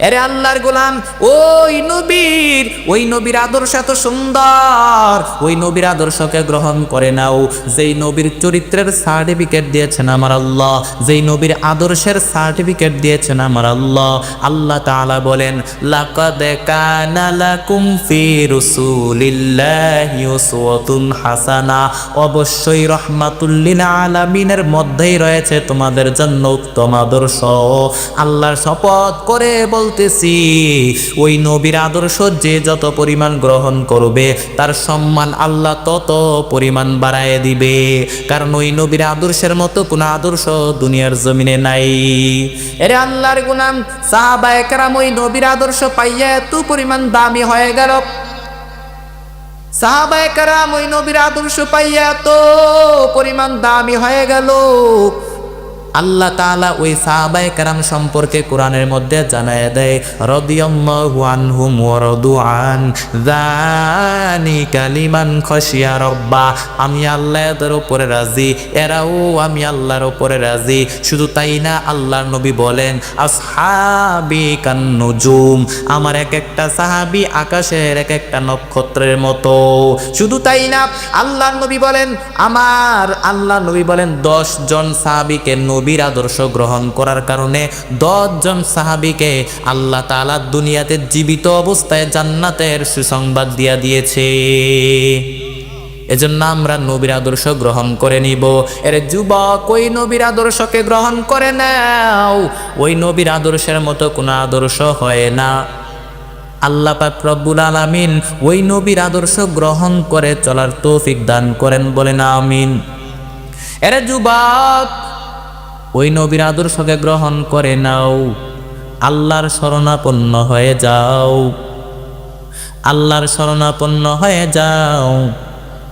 এরে আল্লাহর গোলাম, ওই নবীর আদর্শ এত সুন্দর, ওই নবীর আদর্শকে গ্রহণ করে নাও, যেই নবীর চরিত্রের সার্টিফিকেট দিয়েছেন আমার আল্লাহ, যেই নবীর আদর্শের সার্টিফিকেট দিয়েছেন আমার আল্লাহ। আল্লাহ তাআলা বলেন, লাকাদ কানা লাকুম ফি রাসূলিল্লাহি উসওয়াতুন হাসানা, অবশ্যই রাহমাতুল লিল আলামিনের মধ্যেই রয়েছে তোমাদের জন্য উত্তম আদর্শ। আল্লাহর শপথ করে বলতেছি, ওই নবীর আদর্শ যে যত পরিমাণ গ্রহণ করবে তার সম্মান আল্লাহ তত পরিমাণ বাড়ায় দিবে, কারণ ওই নবীর আদর্শের মতো কোনো আদর্শ দুনিয়ার জমিনে নাই। এরে আল্লাহর গোলাম, সাহাবায়ে কেরাম ওই নবীর আদর্শ পাইয়া এত পরিমাণ দামি হয়ে গেল, সাহাবায়ে কেরাম ওই নবীর আদর্শ পাইয়া এত পরিমাণ দামি হয়ে গেল। আল্লাহ তাআলা ওই সাহাবায়ে কেরাম সম্পর্কে কোরআনের মধ্যে জানায় দেয়, রাদিয়াল্লাহু আনহুম ওয়া রাদু আন, যালিকা লিমান খাশিয়া রাব্বা। আমি আল্লাহ এদের উপরে রাজি, এরাও আমি আল্লাহর উপরে রাজি। শুধু তাই না, আল্লাহর নবী বলেন, আসহাবি কান নুজুম, আমার এক একটা সাহাবী আকাশের এক একটা নক্ষত্রের মতো। শুধু তাই না, আল্লাহর নবী বলেন, 10 জন সাহাবীকে নবীর আদর্শ গ্রহণ করার কারণে 10 জন সাহাবীকে আল্লাহ তাআলা দুনিয়াতে জীবিত অবস্থায় জান্নাতের সুসংবাদ দিয়া দিয়েছে। এজন্য আমরা নবীর আদর্শ গ্রহণ করে নিব। এর যুবক, ওই নবীর আদর্শকে গ্রহণ করে নাও, ওই নবীর আদর্শের মতো কোনো আদর্শ হয় না। আল্লাহ পাক রব্বুল আলামিন ওই নবীর আদর্শ গ্রহণ করে চলার তৌফিক দান করেন, বলেন আমিন। এর যুবক, ওই নবীর আদর্শকে গ্রহণ করে নাও, আল্লাহর শরণাপন্ন হয়ে যাও, আল্লাহর শরণাপন্ন হয়ে যাও।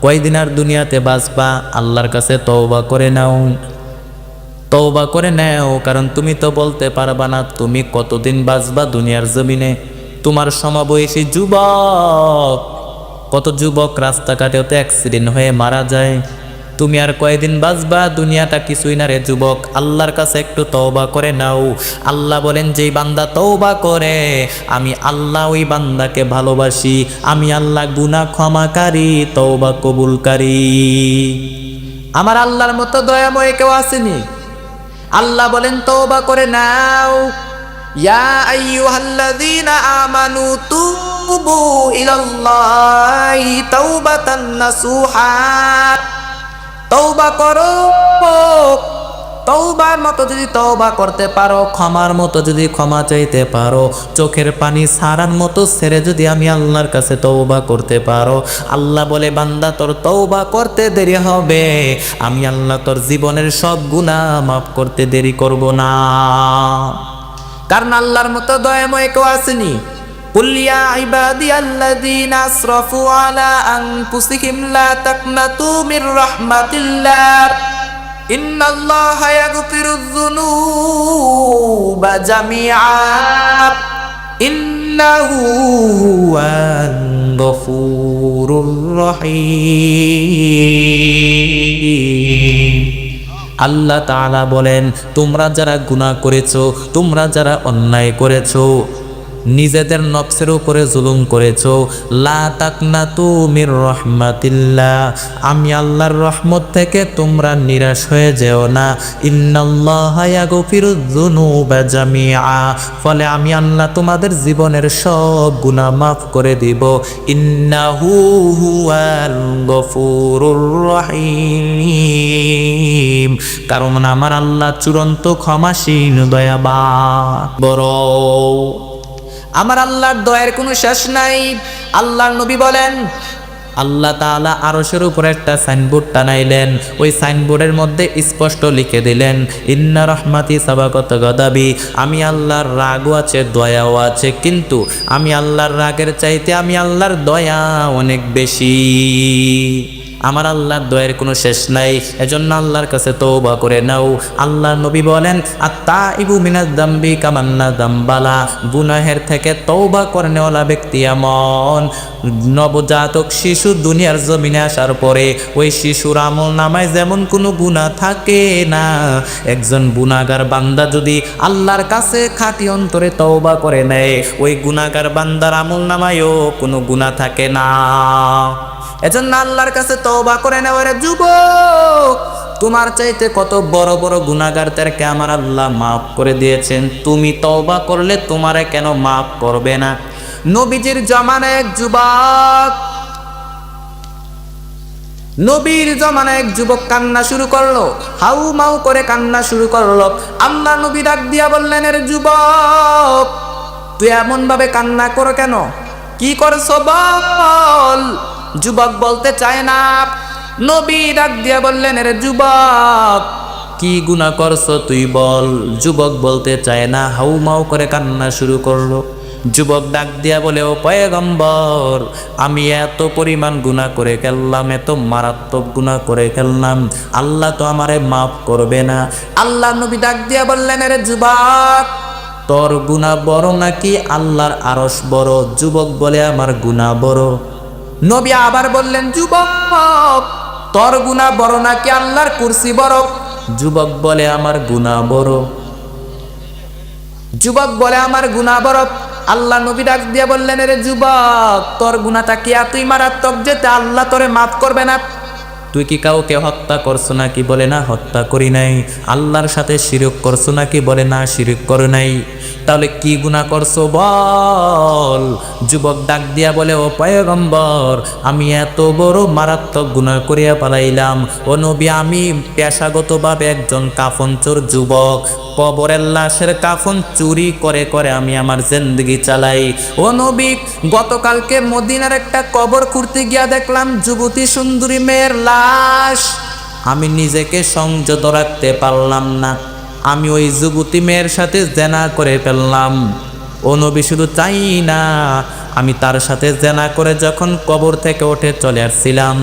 কয়দিন আর দুনিয়াতে বাঁচবা, আল্লাহর কাছে তওবা করে নাও, তওবা করে নাও, কারণ তুমি তো বলতে পারবা না তুমি কতদিন বাঁচবা দুনিয়ার জমিনে। তোমার সমবয়সী যুবক, কত যুবক রাস্তাঘাটেও তো অ্যাক্সিডেন্ট হয়ে মারা যায়। তুমি আর কয়দিন বাঁচবা, দুনিয়াটা কিছুই না রে যুবক। আল্লাহর কাছে একটু তওবা করে নাও। আল্লাহ বলেন, যেই বান্দা তওবা করে আমি আল্লাহ ওই বান্দাকে ভালোবাসি, আমি আল্লাহ গুনাহ ক্ষমাকারী, তওবা কবুলকারী। আমার আল্লাহর মতো দয়াময় কেউ আসেনি। আল্লাহ বলেন, তওবা করে নাও। ইয়া আইয়ুহাল্লাযীনা আমানু তুবু ইলাল্লাহি তাওবাতান নাসুহা, তওবা করো। তওবার মতো যদি তওবা করতে পারো, ক্ষমার মতো যদি ক্ষমা চাইতে পারো, চোখের পানি ছাড়ার মতো ছেড়ে যদি আমি আল্লাহর কাছে তওবা করতে পারো, আল্লাহ বলে, বান্দা তোর তওবা করতে দেরি হবে, আমি আল্লাহ তোর জীবনের সব গুনাহ মাফ করতে দেরি করব না। কারণ আল্লাহর মতো দয়াময় কেউ আসেনি। কুল ইয়া ইবাদিয়াল্লাযীনা আসরাফু আলা আনফুসিহিম লা তাকনাতু মির রাহমাতিল্লাহ ইন্নাল্লাহা ইয়াগফিরুয যুনুবা জামিআ ইন্নাহু হুয়াল গফুরুর রহিম। আল্লাহ তাআলা বলেন, তোমরা যারা গুনাহ করেছো, তোমরা যারা অন্যায় করেছো, নিজেদের নফসের উপরে জুলুম করেছো, লা তাকনাতু মির রাহমাতিল্লাহ, আমি আল্লাহর রহমত থেকে তোমরা নিরাশ হয়ে যেও না। ইন্নাল্লাহা ইয়াগফিরুয যুনুবা জামিআ, ফলে আমি আল্লাহ তোমাদের জীবনের সব গুনাহ মাফ করে দিব। ইন্নাহু হুয়াল গফুরুর রহিম, কারণ আমার আল্লাহ চূড়ান্ত ক্ষমাশীল, দয়াবান। বড় আমার আল্লাহর দয়ার কোনো শেষ নাই। আল্লাহর নবী বলেন, আল্লাহ তাআলা আরশের উপরে একটা সাইনবোর্ড টানাইলেন, ওই সাইনবোর্ডের মধ্যে স্পষ্ট লিখে দিলেন, ইন্না রাহমাতি সাবাকাত গাদাবি, আমি আল্লাহর রাগও আছে, দয়াও আছে, কিন্তু আমি আল্লাহর রাগের চাইতে আমি আল্লাহর দয়া অনেক বেশি। আমার আল্লাহর দয়ের কোনো শেষ নাই, এজন্য আল্লাহর কাছে তওবা করে নাও। আল্লাহর নবী বলেন, আত-তাইবু মিনাজ যামবি কামান্না যামবালা, গুনাহের থেকে তওবা করনেওয়ালা ব্যক্তি এমন নবজাতক শিশু দুনিয়ার জমিনে আসার পরে ওই শিশুর আমল নামায় যেমন কোনো গুনাহ থাকে না, একজন গুনাহগার বান্দা যদি আল্লাহর কাছে খাঁটি অন্তরে তওবা করে নেয়, ওই গুনাহগার বান্দার আমল নামায়ও কোনো গুনাহ থাকে না। এজন্য আল্লাহর কাছে তওবা করে নেওয়ার যুবক, তোমার চাইতে কত বড় বড় গুনাহগারদেরকে আমার আল্লাহ মাফ করে দিয়েছেন, তুমি তওবা করলে তোমারে কেন মাফ করবে না? নবীজির জামানায় এক যুবক, নবীর জামানায় এক যুবক কান্না শুরু করলো, হাউ মাউ করে কান্না শুরু করলো। আল্লাহ নবী ডাক দিয়া বললেন, এর যুবক তুই এমন ভাবে কান্না করো কেন? কি করছো বল? যুবক বলতে চায় না। নবী ডাক দিয়া বললেন, এর যুবক কি গুনাহ করছো তুই বল। যুবক বলতে চায় না, হাউ মাউ করে কান্না শুরু করলো। যুবক ডাক দিয়া বলে, ও পয়গম্বর, আমি এত পরিমাণ গুনাহ করে ফেললাম, এত মারাত্মক গুনাহ করে ফেললাম, আল্লাহ তো আমারে মাফ করবে না। আল্লাহ নবী ডাক দিয়া বললেন, এর যুবক তোর গুনাহ বড় নাকি আল্লাহর আরশ বড়? যুবক বলে, আমার গুনাহ বড়। নবী আবার বললেন, যুবক তোর গুনাহ বড় নাকি আল্লাহর কুরসি বড়? যুবক বলে, আমার গুনাহ বড়। যুবক বলে, আমার গুনাহ বড়। আল্লাহ নবী ডাক দিয়ে বললেন, রে যুবক তোর গুনাহটা কি এতই মারাত্মক যে আল্লাহ তোরে মাফ করবে না? তুই কি কাউকে হত্যা করছো নাকি? বলে, না হত্যা করি নাই। আল্লাহর সাথে শিরক করছো নাকি? বলে, না শিরক করো নাই। তাহলে কি গুনাহ করছো বল? যুবক ডাক দিয়া বলে, ও পয়গম্বর, আমি এত বড় মারাত্মক গুনাহ করিয়া পালাইলাম। ও নবী, আমি পেশাগতভাবে একজন কাফনচোর যুবক, কবরের লাশের কাফন চুরি করে করে আমি আমার জিন্দেগি চালাই। ও নবী, গতকালকে মদিনার একটা কবর খুঁড়তে গিয়া দেখলাম যুবতী সুন্দরী মেয়ের লাশ। আমি নিজেকে সংযত রাখতে পারলাম না, আমি ওই যুবতী মেয়ের সাথে জেনা করে ফেললাম। ও নবী, শুধু চাই না, আমি তার সাথে জেনা করে যখন কবর থেকে উঠে চলে আসছিলাম,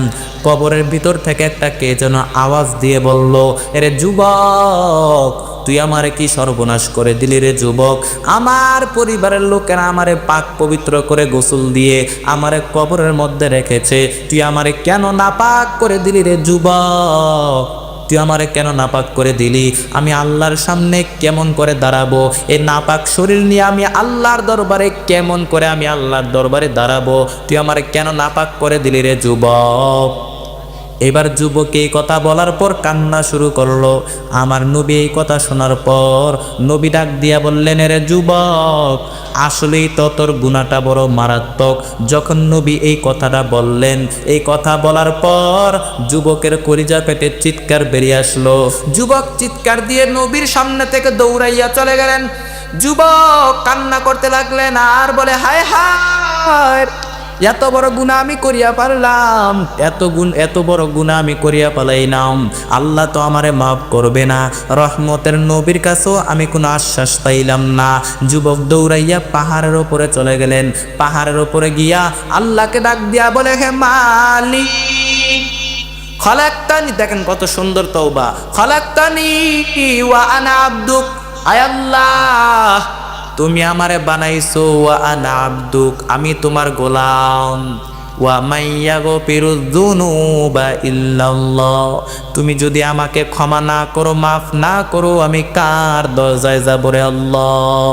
কবরের ভিতর থেকে একটা কে যেন আওয়াজ দিয়ে বলল, এরে যুবক তুই আমারে কি সর্বনাশ করে দিলি রে যুবক? আমার পরিবারের লোকেরা আমারে পাক পবিত্র করে গোসল দিয়ে আমারে কবরের মধ্যে রেখেছে, তুই আমারে কেন নাপাক করে দিলি রে যুবক? তুই আমারে কেন নাপাক করে দিলি? আমি আল্লাহর সামনে কেমন করে দাঁড়াবো? এই নাপাক শরীর নিয়ে আমি আল্লাহর দরবারে কেমন করে আমি আল্লাহর দরবারে দাঁড়াবো? তুই আমারে কেন নাপাক করে দিলি রে যুবক? এবার যুবক এই কথা বলার পর কান্না শুরু করলো। আমার নবী এই কথা শোনার পর নবী ডাক দিয়া বললেন, রে যুবক আসলেই তো তোর গুনাহটা বড় মারাত্মক। যখন নবী এই কথাটা বললেন, এই কথা বলার পর যুবকের কলিজা পেটে চিৎকার বেরিয়ে আসলো। যুবক চিৎকার দিয়ে নবীর সামনে থেকে দৌড়াইয়া চলে গেলেন। যুবক কান্না করতে লাগলেন আর বলে, হায় হায়, এত বড় গুনাহ আমি করিয়া পারলাম, এত বড় গুনাহ আমি করিয়া পালাইলাম, আল্লাহ তো আমারে মাফ করবে না। রহমতের নবীর কাছেও আমি কোনো আশ্বাস পাইলাম না। যুবক দৌড়াইয়া পাহাড়ের উপরে চলে গেলেন। পাহাড়ের উপরে গিয়া আল্লাহকে ডাক দিয়া বলে, হে মালিক খলাকতানি, দেখেন কত সুন্দর তওবা, খলাকতানি ওয়া আনা আবদুক, আয় আল্লাহ তুমি আমারে বানাইছো, ওয়া আনা আবদুক আমি তোমার গোলাম, ওয়া মাইয়াগফিরুয যুনুবা ইল্লাল্লাহ তুমি যদি আমাকে ক্ষমা না করো, মাফ না করো, আমি কার দরজায় যাব রে আল্লাহ?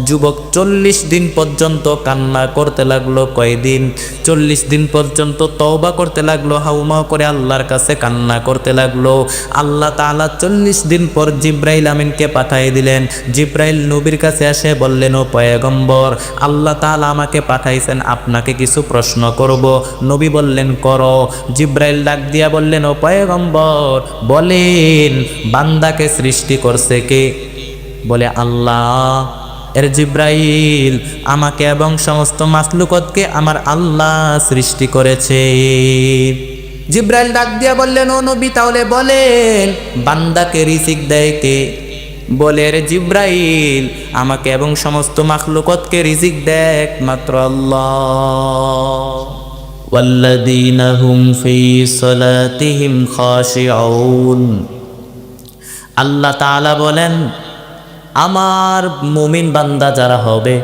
যুবক 40 দিন পর্যন্ত কান্না করতে লাগলো। কয়দিন? 40 দিন পর্যন্ত তওবা করতে লাগলো, হাউমাউ করে আল্লাহর কাছে কান্না করতে লাগলো। আল্লাহ তাআলা 40 দিন পর জিব্রাইল আমিনকে পাঠিয়ে দিলেন। জিব্রাইল নবীর কাছে এসে বললেন, ও পয়গম্বর, আল্লাহ তাআলা আমাকে পাঠাইছেন আপনাকে কিছু প্রশ্ন করব। নবী বললেন, করো। জিব্রাইল ডাক দিয়া বললেন, ও পয়গম্বর বলেন, বান্দাকে সৃষ্টি করছে কে? বলে, আল্লাহ। এর জিব্রাইল, আমাকে এবং সমস্ত মাখলুকতকে আমার আল্লাহ সৃষ্টি করেছে। জিব্রাইল ডাক দিয়া বললেন, ও নবী তাহলে বলেন, বান্দাকে রিজিক দেয় কে? বলে, রে জিব্রাইল, আমাকে এবং সমস্ত মাখলুকতকে রিজিক দেয় একমাত্র আল্লাহ। ওয়াল্লাযীনা হুম ফী সালাতিহিম খাশিউন। আল্লাহ তাআলা বলেন, আমার মুমিন বান্দা যারা হবে,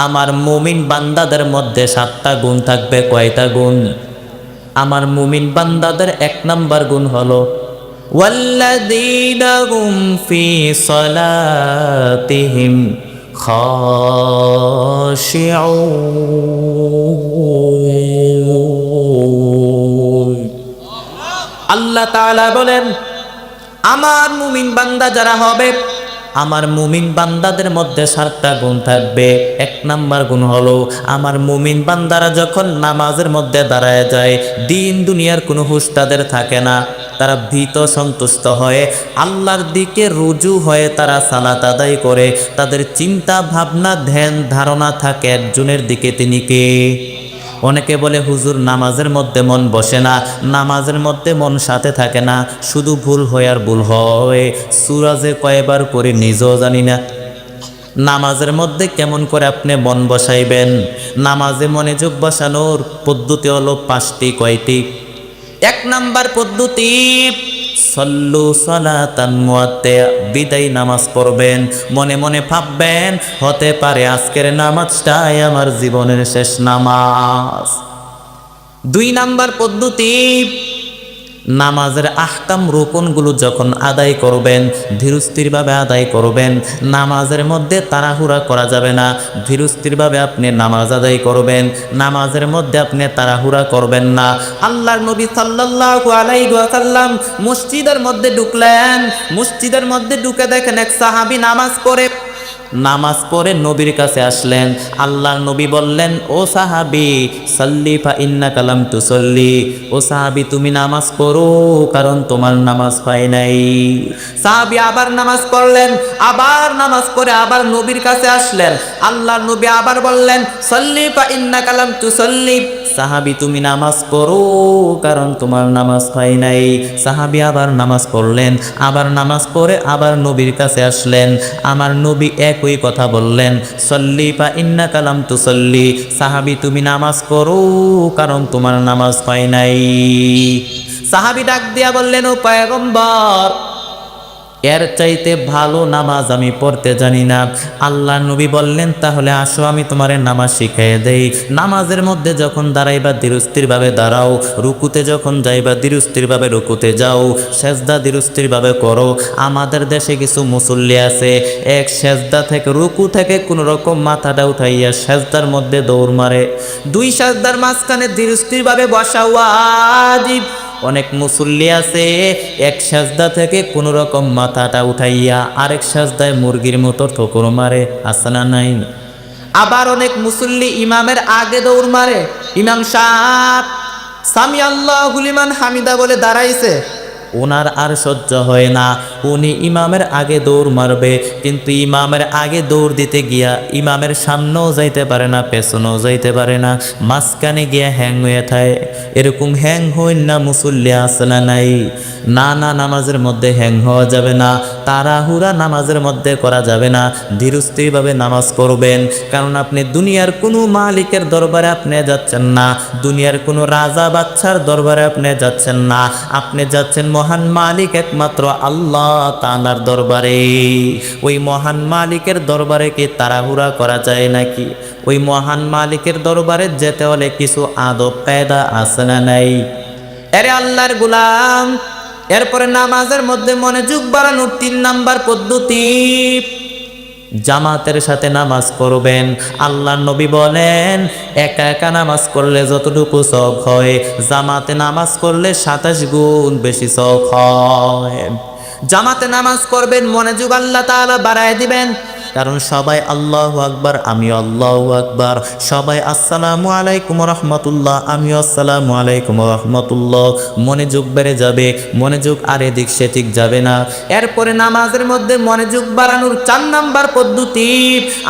আমার মুমিন বান্দাদের মধ্যে 7টা গুণ থাকবে। কয়টা গুণ? আমার মুমিন বান্দাদের 1 নাম্বার গুণ হলো ওয়াল্লাযীনা হুম ফী সালাতিহিম খাশিউন। আল্লাহ তাআলা বলেন, আমার মুমিন বান্দা যারা হবে, আমার মুমিন বান্দাদের মধ্যে 7টা গুণ থাকবে। 1 নাম্বার গুণ হলো, আমার মুমিন বান্দারা যখন নামাজের মধ্যে দাঁড়ায় যায়, দিন দুনিয়ার কোনো হুঁশ তাদের থাকে না। তারা ভীত সন্তুষ্ট হয়ে আল্লাহর দিকে রুজু হয়ে তারা সালাত আদায় করে। তাদের চিন্তা ভাবনা ধ্যান ধারণা থাকে একজনের দিকে, তিনি কে? অনেকে বলে হুজুর নামাজের মধ্যে মন বসে না, নামাজের মধ্যে মন সাথে থাকে না, শুধু ভুল হয় আর ভুল হয়। সূরা যে কয়বার পড়ি নিজেও জানি না। নামাজের মধ্যে কেমন করে আপনি মন বসাইবেন? নামাজে মনোযোগ বসানোর পদ্ধতি হলো 5টি। কয়টি? 1 নাম্বার পদ্ধতি, সল্লু সালাতান মুআত্তায়া, বিদায় নামাজ পড়বেন। মনে মনে ভাববেন, হতে পারে আজকের নামাজটাই আমার জীবনের শেষ নামাজ। 2 নাম্বার পদ্ধতি, নামাজের আহকাম রুকুনগুলো যখন আদায় করবেন, ধীরস্থিরভাবে আদায় করবেন। নামাজের মধ্যে তাড়াহুড়া করা যাবে না, ধীরস্থিরভাবে আপনি নামাজ আদায় করবেন। নামাজের মধ্যে আপনি তাড়াহুড়া করবেন না। আল্লাহর নবী সাল্লাল্লাহু আলাইহি ওয়াসাল্লাম মসজিদের মধ্যে ঢুকলেন। মসজিদের মধ্যে ঢুকে দেখেন এক সাহাবী নামাজ পড়ে নবীর কাছে আসলেন। আল্লাহর নবী বললেন, ও সাহাবী, সাল্লি ফা ইন্নাকা লাম তুসাল্লি। ও সাহাবী, তুমি নামাজ পড়ো, কারণ তোমার নামাজ হয় নাই। সাহাবী আবার নামাজ পড়লেন, আবার নামাজ পড়ে আবার নবীর কাছে আসলেন। আল্লাহর নবী আবার বললেন, সাল্লি ফা ইন্নাকা লাম তুসাল্লি। সাহাবী, তুমি নামাজ পড়ো, কারণ তোমার নামাজ হয় নাই। সাহাবী আবার নামাজ পড়লেন, আবার নামাজ পড়ে আবার নবীর কাছে আসলেন। আমার নবী একই কথা বললেন, সল্লি ফা ইন্নাকা লাম তুসাল্লি। সাহাবী, তুমি নামাজ পড়ো, কারণ তোমার নামাজ হয় নাই। সাহাবী ডাক দিয়া বললেন, ও পয়গম্বর, এর চাইতে ভালো নামাজ আমি পড়তে জানি না। আল্লাহ নবী বললেন, তাহলে আসো আমি তোমারে নামাজ শিখিয়ে দেই। নামাজের মধ্যে যখন দাঁড়াইবা ধীরস্থিরভাবে দাঁড়াও, রুকুতে যখন যাইবা ধীরস্থিরভাবে রুকুতে যাও, সেজদা ধীরস্থিরভাবে করো। আমাদের দেশে কিছু মুসল্লি আছে, এক সেজদা থেকে রুকু থেকে কোনো রকম মাথাটা উঠাইয়া সেজদার মধ্যে দৌড় মারে। 2 সেজদার মাঝখানে ধীরস্থিরভাবে বসা ওয়াজিব। অনেক মুসল্লি আছে, এক সাজদা থেকে কোনো রকম মাথাটা উঠাইয়া আরেক সাজদায় মুরগির মতো ঠোকর মারে। আসনা নাই? আবার অনেক মুসল্লি ইমামের আগে দৌড় মারে। ইমাম সাহেব সামি আল্লাহু লিমান হামিদা বলে দাঁড়াইছে, ওনার আর সহ্য হয় না, উনি ইমামের আগে দৌড় মারবে। কিন্তু ইমামের আগে দৌড় দিতে গিয়া ইমামের সামনেও যাইতে পারে না, পেছনেও যাইতে পারে না, মাঝখানে গিয়া হ্যাং হয়ে থাকে। এরকম হ্যাং হইন না মুসল্লি আছে না নাই? না, নামাজের মধ্যে হ্যাং হওয়া যাবে না, তাড়াহুড়া নামাজের মধ্যে করা যাবে না, ধীরস্থিরভাবে নামাজ পড়বেন। কারণ আপনি দুনিয়ার কোনো মালিকের দরবারে আপনি যাচ্ছেন না, দুনিয়ার কোনো রাজা বাদশার দরবারে আপনি যাচ্ছেন না, আপনি যাচ্ছেন মহান মালিক একমাত্র আল্লাহ তাআলার দরবারে। ওই মহান মালিকের দরবারে কি তাড়াহুড়া করা যায় নাকি? ওই মহান মালিকের দরবারে যেতে হলে কিছু আদব কায়দা আছে না নাই? আরে আল্লাহর গোলাম, এরপরে নামাজের মধ্যে মনোযোগ বাড়ানোর 3 নাম্বার পদ্ধতি, জামাতের সাথে নামাজ পড়বেন। আল্লাহর নবী বলেন, একা একা নামাজ করলে যতটুকু সওয়াব হয়, জামাতে নামাজ করলে 27 গুণ বেশি সওয়াব হয়। জামাতে নামাজ করবেন, মনোযোগ আল্লাহ তাআলা বাড়ায় দিবেন। কারণ সবাই আল্লাহু আকবার, আমিও আল্লাহু আকবার, সবাই আসসালামু আলাইকুম রহমতুল্লাহ, আমিও আসসালামু আলাইকুম রহমতুল্লাহ। মনোযোগ বেড়ে যাবে, মনোযোগ আর এদিক সেদিক যাবে না। এরপরে নামাজের মধ্যে মনোযোগ বাড়ানোর 4 নাম্বার পদ্ধতি,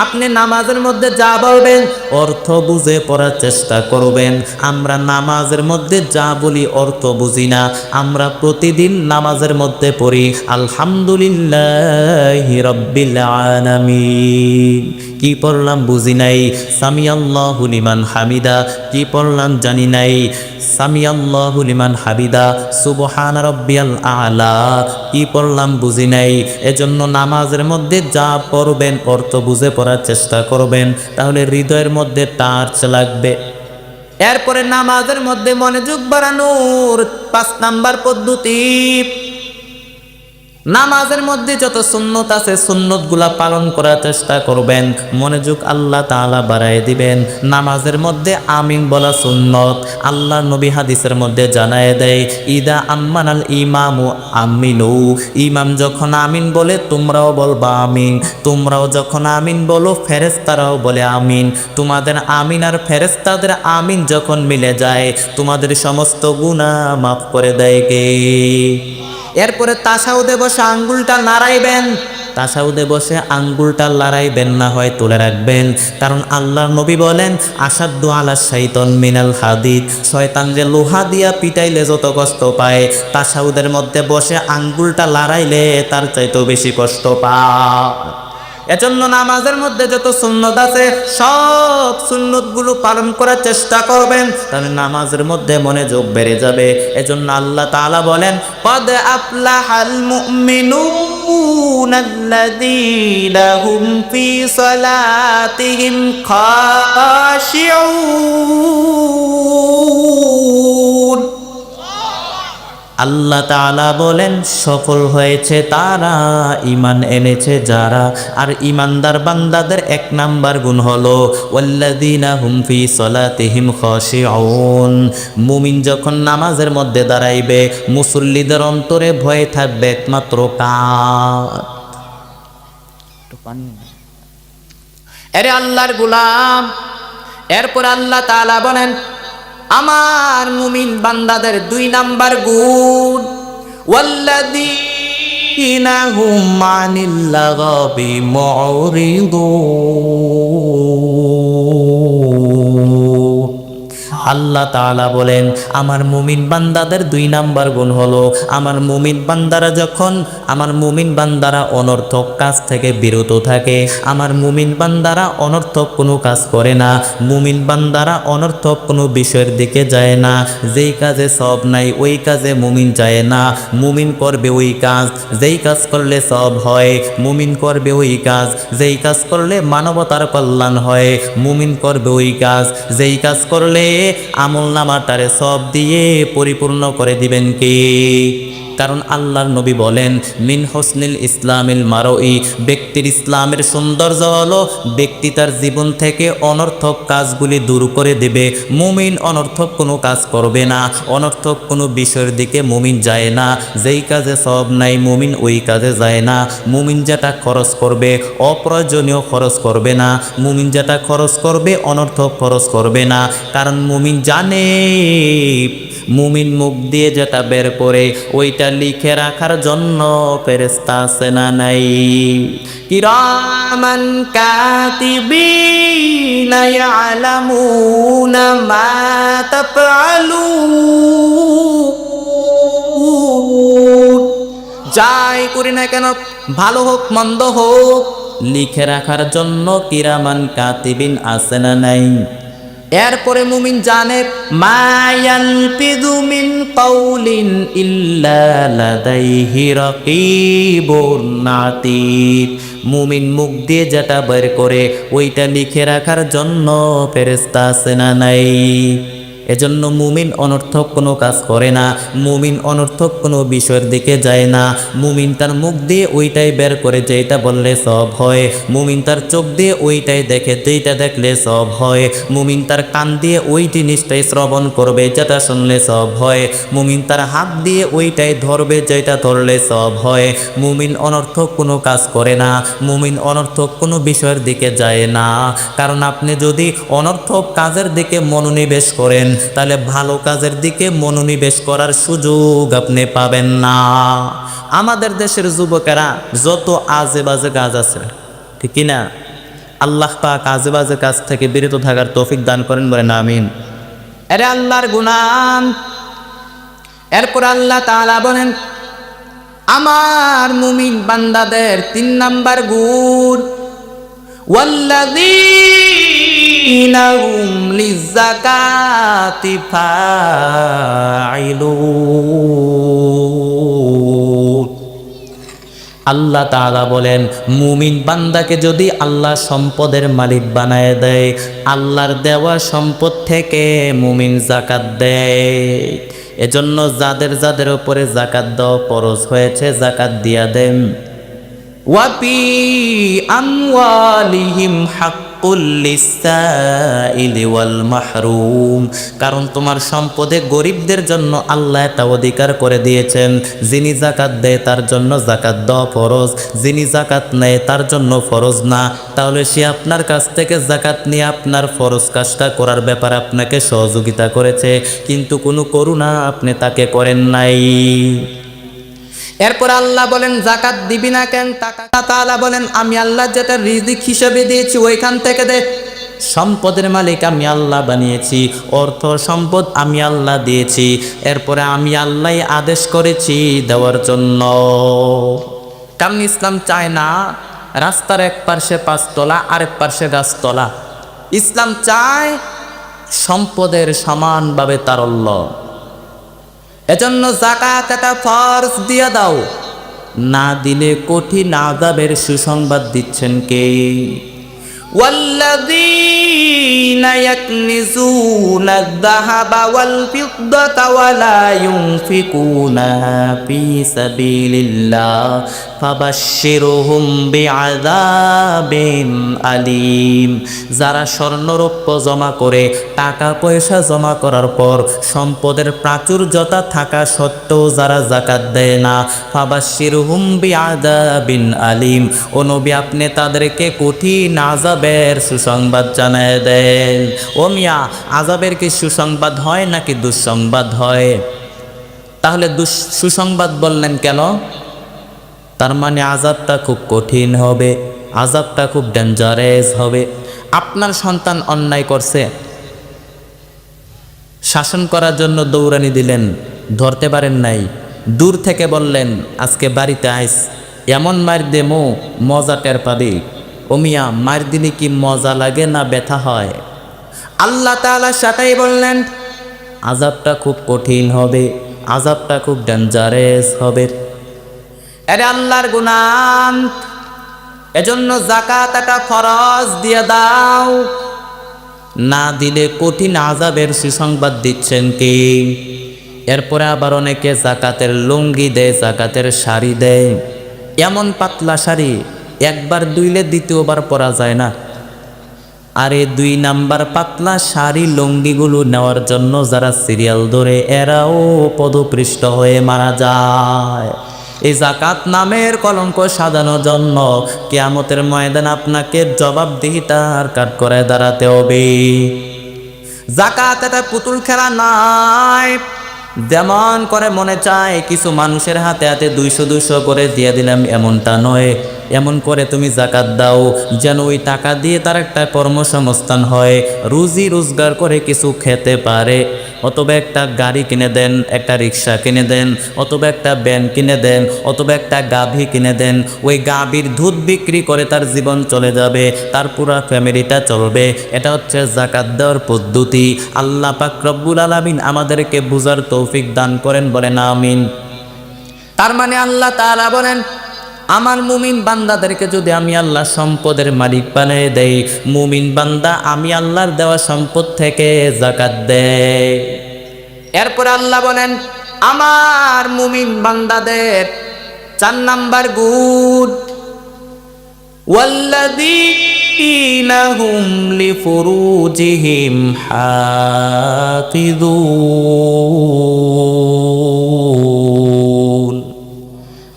আপনি নামাজের মধ্যে যা বলবেন অর্থ বুঝে পড়ার চেষ্টা করবেন। আমরা নামাজের মধ্যে যা বলি অর্থ বুঝি না। আমরা প্রতিদিন নামাজের মধ্যে পড়ি আলহামদুলিল্লাহি রাব্বিল আলামিন, আমিন। কি পড়লাম বুঝি নাই, সামিআল্লাহু লিমান হামিদা। কি পড়লাম জানি নাই, সামিআল্লাহু লিমান হামিদা, সুবহান রাব্বিয়াল আলা। কি পড়লাম বুঝি নাই। এজন্য নামাজের মধ্যে যা পড়বেন অর্থ বুঝে পড়ার চেষ্টা করবেন, তাহলে হৃদয়ের মধ্যে টাচ লাগবে। এরপরে নামাজের মধ্যে মনোযোগ বাড়ানোর 5 নাম্বার পদ্ধতি, নামাজের মধ্যে যত সুন্নত আছে সুন্নতগুলা পালন করার চেষ্টা করবেন, মনোযোগ আল্লাহ তাআলা বাড়ায় দিবেন। নামাজের মধ্যে আমিন বলা সুন্নত। আল্লাহ নবী হাদিসের মধ্যে জানায় দেয়, ইদা আম্মানাল ইমামু আমিনু, ইমাম যখন আমিন বলে তোমরাও বলবা আমিন, তোমরাও যখন আমিন বলো ফেরেশতারাও বলে আমিন। তোমাদের আমিন আর ফেরেশতাদের আমিন যখন মিলে যায়, তোমাদের সমস্ত গুনাহ মাফ করে দেয় কে? এরপরে তাশাহুদে বসে আঙ্গুলটা নাড়াইবেন, তাশাহুদে বসে আঙ্গুলটা লড়াইবেন না, হয় তুলে রাখবেন। কারণ আল্লাহর নবী বলেন, আসাদ্দু আলা শাইতান মিনাল হাদিদ, শয়তান যে লোহা দিয়া পিটাইলে যত কষ্ট পায়, তাশাহুদের মধ্যে বসে আঙ্গুলটা লড়াইলে তার চাইতেও বেশি কষ্ট পায়। এজন্য নামাজের মধ্যে যত সুন্নত আছে সব সুন্নতগুলো পালন করার চেষ্টা করবেন, তাহলে নামাজের মধ্যে মনোযোগ বেড়ে যাবে। এজন্য আল্লাহ তাআলা বলেন, ক্বাদ আফলাহাল মুমিনুনাল্লাযীনা হুম ফি সালাতিহিম খাশিউন। আল্লাহ তাআলা বলেন, সফল হয়েছে তারা, ঈমান এনেছে যারা। আর ঈমানদার বান্দাদের 1 নাম্বার গুণ হলো ওয়াল্লাযীনা হুম ফি সালাতিহিম খাশিউন। মুমিন যখন নামাজের মধ্যে দাঁড়াইবে, মুসল্লিদের অন্তরে ভয় থাকবে একমাত্র কার? আরে আল্লাহর গোলাম। এরপর আল্লাহ তাআলা বলেন, আমার মুমিন বান্দাদের 2 নাম্বার গুণ, ওয়াল্লাযীনা হুম আনিল লাগাবি মুরিদুন। আল্লাহ তাআলা বলেন, আমার মুমিন বান্দাদের 2 নাম্বার গুণ হলো, আমার মুমিন বান্দারা অনর্থক কাজ থেকে বিরত থাকে। আমার মুমিন বান্দারা অনর্থক কোনো কাজ করে না, মুমিন বান্দারা অনর্থক কোনো বিষয়ের দিকে যায় না। যেই কাজে সওয়াব নাই ওই কাজে মুমিন যায় না, মুমিন করবে ওই কাজ যেই কাজ করলে সওয়াব হয়, মুমিন করবে ওই কাজ যেই কাজ করলে মানবতার কল্যাণ হয়, মুমিন করবে ওই কাজ যেই কাজ করলে আমলনামাটারে সওয়াব দিয়ে পরিপূর্ণ করে দিবেন কে? কারণ আল্লাহর নবী বলেন, মিন হুসনিল ইসলামিল মারই, ব্যক্তির ইসলামের সৌন্দর্য হলো ব্যক্তি তার জীবন থেকে অনর্থক কাজগুলি দূর করে দেবে। মুমিন অনর্থক কোনো কাজ করবে না, অনর্থক কোনো বিষয়ের দিকে মুমিন যায় না। যেই কাজে সওয়াব নাই মুমিন ওই কাজে যায় না। মুমিন যেটা খরচ করবে অপ্রয়োজনীয় খরচ করবে না, মুমিন যেটা খরচ করবে অনর্থক খরচ করবে না। কারণ মুমিন জানে মুমিন মুখ দিয়ে যেটা বের করে ওইটা লিখে রাখার জন্য ফেরেশতা আছে না নাই? কিরামান কাতিবিনা ইয়ালামুনা মা তাফআলুন। যাই করি না কেন, ভালো হোক মন্দ হোক, লিখে রাখার জন্য কিরামান কাতিবিন আছে না নাই? এরপরে মুমিন জানে, মায়ালফিযু মিন কাউলিন ইল্লা লাদাইহি রাকীবুন আতীদ। মুমিন মুখ দিয়ে যেটা বের করে ওইটা লিখে রাখার জন্য ফেরেশতা আছে না নাই? এজন্য মুমিন অনর্থক কোনো কাজ করে না, মুমিন অনর্থক কোনো বিষয়ের দিকে যায় না। মুমিন তার মুখ দিয়ে ওইটাই বের করে যেটা বললে সওয়াব হয়, মুমিন তার চোখ দিয়ে ওইটাই দেখে যেটা দেখলে সওয়াব হয়, মুমিন তার কান দিয়ে ওই জিনিসটাই শ্রবণ করবে যেটা শুনলে সওয়াব হয়, মুমিন তার হাত দিয়ে ওইটাই ধরবে যেটা ধরলে সওয়াব হয়। মুমিন অনর্থক কোনো কাজ করে না, মুমিন অনর্থক কোনো বিষয়ের দিকে যায় না। কারণ আপনি যদি অনর্থক কাজের দিকে মনোনিবেশ করেন, তাহলে ভালো কাজের দিকে মনোনিবেশ করার সুযোগ আপনি পাবেন না। আমাদের দেশের যুবকেরা যত আজে বাজে কাজ আছে, ঠিক না? আল্লাহ পাক আজে বাজে কাজ থেকে বিরত থাকার তৌফিক দান করেন, বলেন আমিন। আরে আল্লাহর গুনাম। এরপর আল্লাহ তাআলা বলেন, আমার মুমিন বান্দাদের 3 নাম্বার গুণ, ওয়াল্লাযীনা হুম লিযাকাতি ফাঈলুন। আল্লাহ তাআলা বলেন, মুমিন বান্দাকে যদি আল্লাহ সম্পদের মালিক বানায় দেয়, আল্লাহর দেওয়া সম্পদ থেকে মুমিন যাকাত দেয়। এজন্য যাদের যাদের উপরে যাকাত দেওয়া ফরজ হয়েছে যাকাত দিয়া দেন। ওয়াফি আমওয়ালিহিম হাক্কুল লিসসাইলি ওয়াল মাহরুম। কারণ তোমার সম্পদে গরিবদের জন্য আল্লাহ একটা অধিকার করে দিয়েছেন, যিনি যাকাত দেয় তার জন্য যাকাত দেওয়া ফরজ, যিনি যাকাত নেয় তার জন্য ফরজ না। তাহলে সে আপনার কাছ থেকে যাকাত নিয়ে আপনার ফরজ কাজটা করার ব্যাপারে আপনাকে সহযোগিতা করেছে, কিন্তু কোনো করুণা আপনি তাকে করেন নাই। এরপর আল্লাহ বলেন, যাকাত দিবি না কেন? তাআলা বলেন, আমি আল্লাহ যেটা রিজিক হিসেবে দিয়েছি ওইখান থেকে দে। সম্পদের মালিক আমি আল্লাহ বানিয়েছি, অর্থ সম্পদ আমি আল্লাহ দিয়েছি, এরপরে আমি আল্লাহ আদেশ করেছি দেওয়ার জন্য। কারণ ইসলাম চায় না রাস্তার এক পার্শ্বে 5 তলা আরেক পার্শ্বে গাছতলা। ইসলাম চায় সম্পদের সমানভাবে তারল্য। এজন্য যাকাত এটা ফরজ দিয়ে দাও, না দিলে কঠিন আযাবের সুসংবাদ দিচ্ছেন কে? ওয়াল্লাযীনা ইয়াকনিজুনা আয-যাহাবা ওয়াল ফিদ্দাতা ওয়া লা ইউনফিকুনাহা ফী সাবিলিল্লাহ ফাবাশশিরহুম বিআযাবিন আলীম। যারা স্বর্ণরৌপ্য জমা করে, টাকা পয়সা জমা করার পর সম্পদের প্রাচুর্যতা থাকা সত্ত্বেও যারা যাকাত দেয় না, ফাবাশশিরহুম বিআযাবিন আলীম, ও নবী আপনি তাদেরকে কঠিন আযাবের সুসংবাদ জানায় দেন। ও মিয়া, আযাবের কি সুসংবাদ হয় নাকি দুঃসংবাদ হয়? তাহলে সুসংবাদ বললেন কেন? তার মানে আযাবটা খুব কঠিন হবে, আযাবটা খুব ডেঞ্জারাস হবে। আপনার সন্তান অন্যায় করছে, শাসন করার জন্য দৌড়ানি দিলেন, ধরতে পারেন নাই, দূর থেকে বললেন আজকে বাড়িতে আইস, এমন মার দেমো মজা টের পাবি। ও মিয়া, মার দিলে কি মজা লাগে না ব্যথা হয়? আল্লাহ তাআলা সেটাই বললেন, আযাবটা খুব কঠিন হবে, আযাবটা খুব ডেঞ্জারাস হবে। আরে আল্লাহর গুনাহ, এজন্য যাকাত এটা ফরজ দিয়ে দাও, না দিলে কঠিন আযাবের সুসংবাদ দিচ্ছেন কে? এরপরে আবার অনেকে যাকাতের লুঙ্গি দেয়, যাকাতের শাড়ি দেয়, এমন পাতলা শাড়ি একবার ধুইলে দ্বিতীয়বার পরা যায় না। আরে 2 নাম্বার পাতলা শাড়ি লুঙ্গিগুলো নেওয়ার জন্য যারা সিরিয়াল ধরে এরাও পদপৃষ্ঠ হয়ে মারা যায়। এই যাকাত নামের কলঙ্ক সাজানোর জন্য কিয়ামতের ময়দানে আপনাকে জবাবদিহিতার কাঠ করে দাঁড়াতে হবে। যাকাত এটা পুতুল খেলা নয়, যেমন করে মনে চায় কিছু মানুষের হাতে হাতে 200 করে দিয়ে দিলাম এমনটা নয়। এমন করে তুমি যাকাত দাও যেন ওই টাকা দিয়ে তার একটা কর্মসংস্থান হয়, রুজি রোজগার করে কিছু খেতে পারে। অথবা একটা গাড়ি কিনে দেন, একটা রিক্সা কিনে দেন, অথবা একটা ভ্যান কিনে দেন, অথবা একটা গাভী কিনে দেন। ওই গাভীর দুধ বিক্রি করে তার জীবন চলে যাবে, তার পুরা ফ্যামিলিটা চলবে। এটা হচ্ছে যাকাত দেওয়ার পদ্ধতি। আল্লাহ পাক রব্বুল আলামিন আমাদেরকে বুঝার তৌফিক দান করেন, বলেন আমিন। তার মানে আল্লাহ তাআলা বলেন, আমার মুমিন বান্দাদেরকে যদি আমি আল্লাহ সম্পদের মালিক বানিয়ে দেই, মুমিন বান্দা আমি আল্লাহর দেওয়া সম্পদ থেকে যাকাত দেয়। এরপর আল্লাহ বলেন, আমার মুমিন বান্দাদের 4 নাম্বার গুণ, ওয়াল্লাযীনা হুম লিফুরুজিহিম হাফিযুন।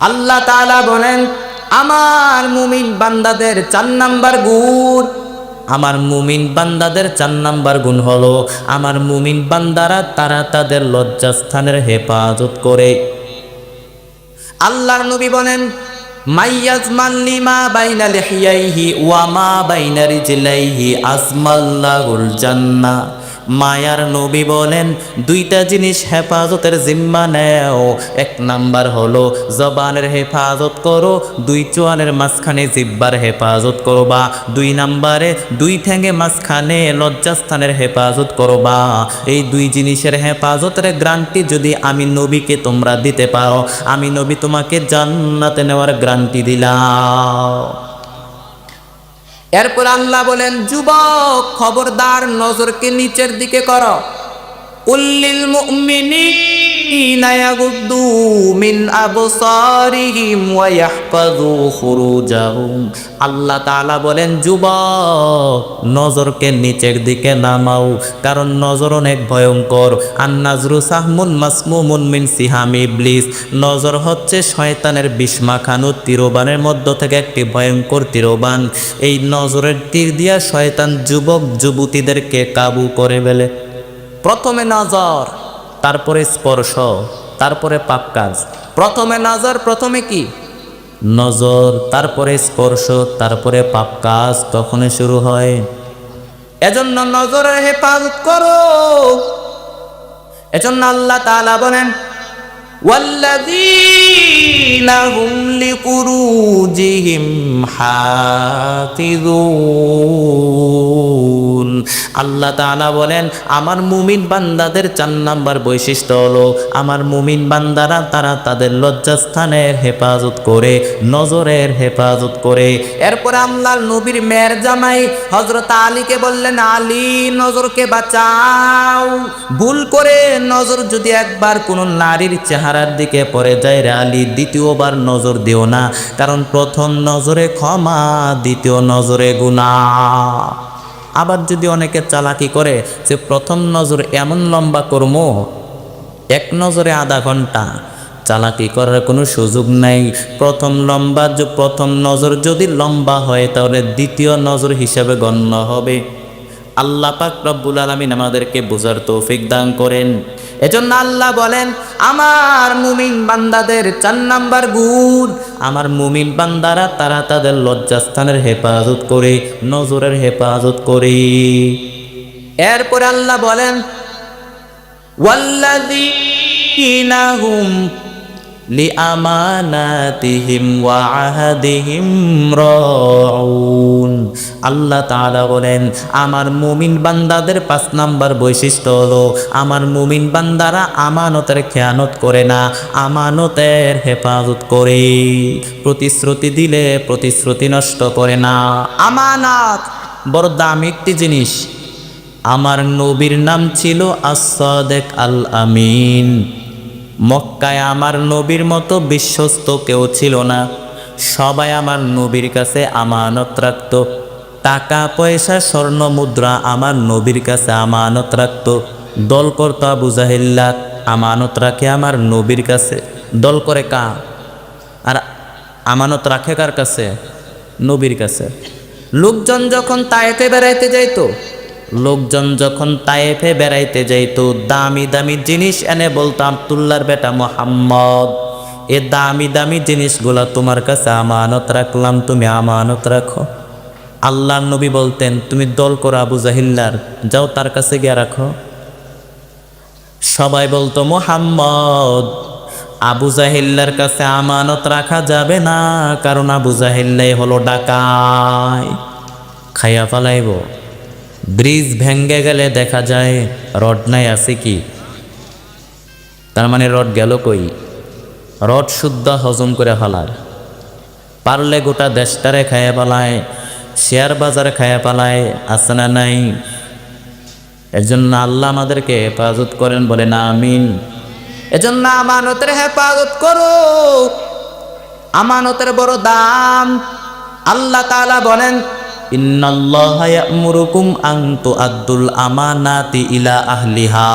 আল্লাহ তাআলা বলেন, আমার মুমিন বান্দাদের 4 নাম্বার গুণ, আমার মুমিন বান্দাদের 4 নাম্বার গুণ হলো আমার মুমিন বান্দারা তারা তাদের লজ্জাস্থানের হেফাজত করে। আল্লাহর নবী বলেন, মাইয়াজমান লিমা বাইনা লিহিয়াইহি ওয়া মা বাইনা রিজলাইহি আজমাল্লাহুল জান্নাহ। মায়ার নবী বলেন দুইটা জিনিস হেফাজতের জিম্মা নেও। এক নাম্বার হলো জবানের হেফাজত করো, দুই চোয়ালের মাঝখানে জিব্বার হেফাজত করবা। দুই নাম্বারে দুই ঠ্যাঙে মাঝখানে লজ্জাস্থানের হেফাজত করবা। এই দুই জিনিসের হেফাজতের গ্যারান্টি যদি আমি নবীকে তোমরা দিতে পারো, আমি নবী তোমাকে জান্নাতে নেওয়ার গ্যারান্টি দিলাম। এরপর আল্লাহ বলেন, যুবক খবরদার নজরকে নিচের দিকে করো। উল্লিল মুমিনিনা ইয়াগুদ্দু মিন আবসারিহিম ওয়া ইয়াহফাযু ফুরুজাহুম। আল্লাহ তাআলা বলেন, যুবক নজরকে নিচের দিকে নামাও, কারণ নজর অনেক ভয়ঙ্কর। আন-নাজরু সাহমুন মাসমুমুন মিন সিহামি ইবলিস। নজর হচ্ছে শয়তানের বিষ্মাখানু তীরবানের মধ্য থেকে একটি ভয়ঙ্কর তীরবান। এই নজরের তীর দিয়া শয়তান যুবক যুবতীদেরকে কাবু করে ফেলে। প্রথমে নজর, তারপরে স্পর্শ, তারপরে পাপ কাজ। প্রথমে নজর, প্রথমে কি নজর, তারপরে স্পর্শ, তারপরে পাপ কাজ তখনই শুরু হয়। এজন্য নজরের হেফাজত করো। এজন্য আল্লাহ তাআলা বলেন, ওয়াল্লাযীনা হুম লিফুরুজিহিম হাফিজুন। আল্লাহ তাআলা বলেন, আমার মুমিন বান্দাদের 4 নাম্বার বৈশিষ্ট্য হলো আমার মুমিন বান্দারা তারা তাদের লজ্জাস্থানের হেফাজত করে, নজরের হেফাজত করে। এরপর আল্লাহর নবীর মেয়ের জামাই হযরত আলীকে বললেন, আলী নজরকে বাঁচাও। ভুল করে নজর যদি একবার কোনো নারীর চেহারার দিকে পড়ে যায় রে আলী, দ্বিতীয়বার নজর দিও না, কারণ প্রথম নজরে ক্ষমা, দ্বিতীয় নজরে গুনাহ। আবার যদি অনেকে চালাকি করে যে প্রথম নজর এমন লম্বা কর্ম, এক নজরে আধা ঘন্টা, চালাকি করার কোনো সুযোগ নাই। প্রথম নজর যদি লম্বা হয় তাহলে দ্বিতীয় নজর হিসাবে গণ্য হবে। আল্লাহ পাক রব্বুল আলামিন আমাদেরকে বোঝার তৌফিক দান করেন। এজন্য আল্লাহ বলেন, আমার মুমিন বান্দাদের 4 নাম্বার গুণ, আমার মুমিন বান্দারা তারা তাদের লজ্জাস্থানের হেফাজত করে, নজরের হেফাজত করে। এরপর আল্লাহ বলেন, ওয়াল্লাযীনা হুম লিআমানাতিহিম ওয়া আহাদিহিম রাউন। আল্লাহ তাআলা বলেন, আমার মুমিন বান্দাদের 5 নাম্বার বৈশিষ্ট্য হলো আমার মুমিন বান্দারা আমানতের খেয়ানত করে না, আমানতের হেফাজত করে। প্রতিশ্রুতি দিলে প্রতিশ্রুতি নষ্ট করে না। আমানত বড় দামি একটি জিনিস। আমার নবীর নাম ছিল আস-সাদিক আল আমিন। মক্কায় আমার নবীর মতো বিশ্বস্ত কেউ ছিল না। সবাই আমার নবীর কাছে আমানত রাখত। টাকা পয়সা স্বর্ণ মুদ্রা আমার নবীর কাছে আমানত রাখত। দল করত আবু জাহিল্লা, আমানত রাখে আমার নবীর কাছে। দল করে কার? আর আমানত রাখে কার কাছে? নবীর কাছে। লোকজন যখন তায়েফে বেড়াইতে যাইতো, দামি দামি জিনিস এনে বলতো, আব্দুল্লাহর বেটা মুহাম্মদ, এ দামি দামি জিনিসগুলা তোমার কাছে আমানত রাখলাম, তুমি আমানত রাখো। আল্লাহর নবী বলতেন, তুমি দল করো আবু জাহিল্লার, যাও তার কাছে গিয়ে রাখো। সবাই বলতো, মুহাম্মদ আবু জাহিল্লার কাছে আমানত রাখা যাবে না, কারণ আবু জাহিল্লাই হলো ডাকাই, খাইয়া ফেলাইব। ব্রিজ ভেঙ্গে গেলে দেখা যায় রড নাই, আছে কি? তার মানে রড গেল কই? রড শুদ্ধ হজম করে ফেলার, পারলে গোটা দেশটারে খাইয়া ফেলায়, শেয়ার বাজারে খাইয়া ফেলায়, আছে না নাই? এর জন্য আল্লাহ আমাদেরকে হেফাজত করেন, বলেন আমিন। এজন্য আমানতের হেফাজত করো, আমানতের বড় দাম। আল্লাহ তাআলা বলেন, ইন্নাল্লাহা ইয়া'মুরুকুম আন তুআদ্দুল আমানাতি ইলা আহলিহা।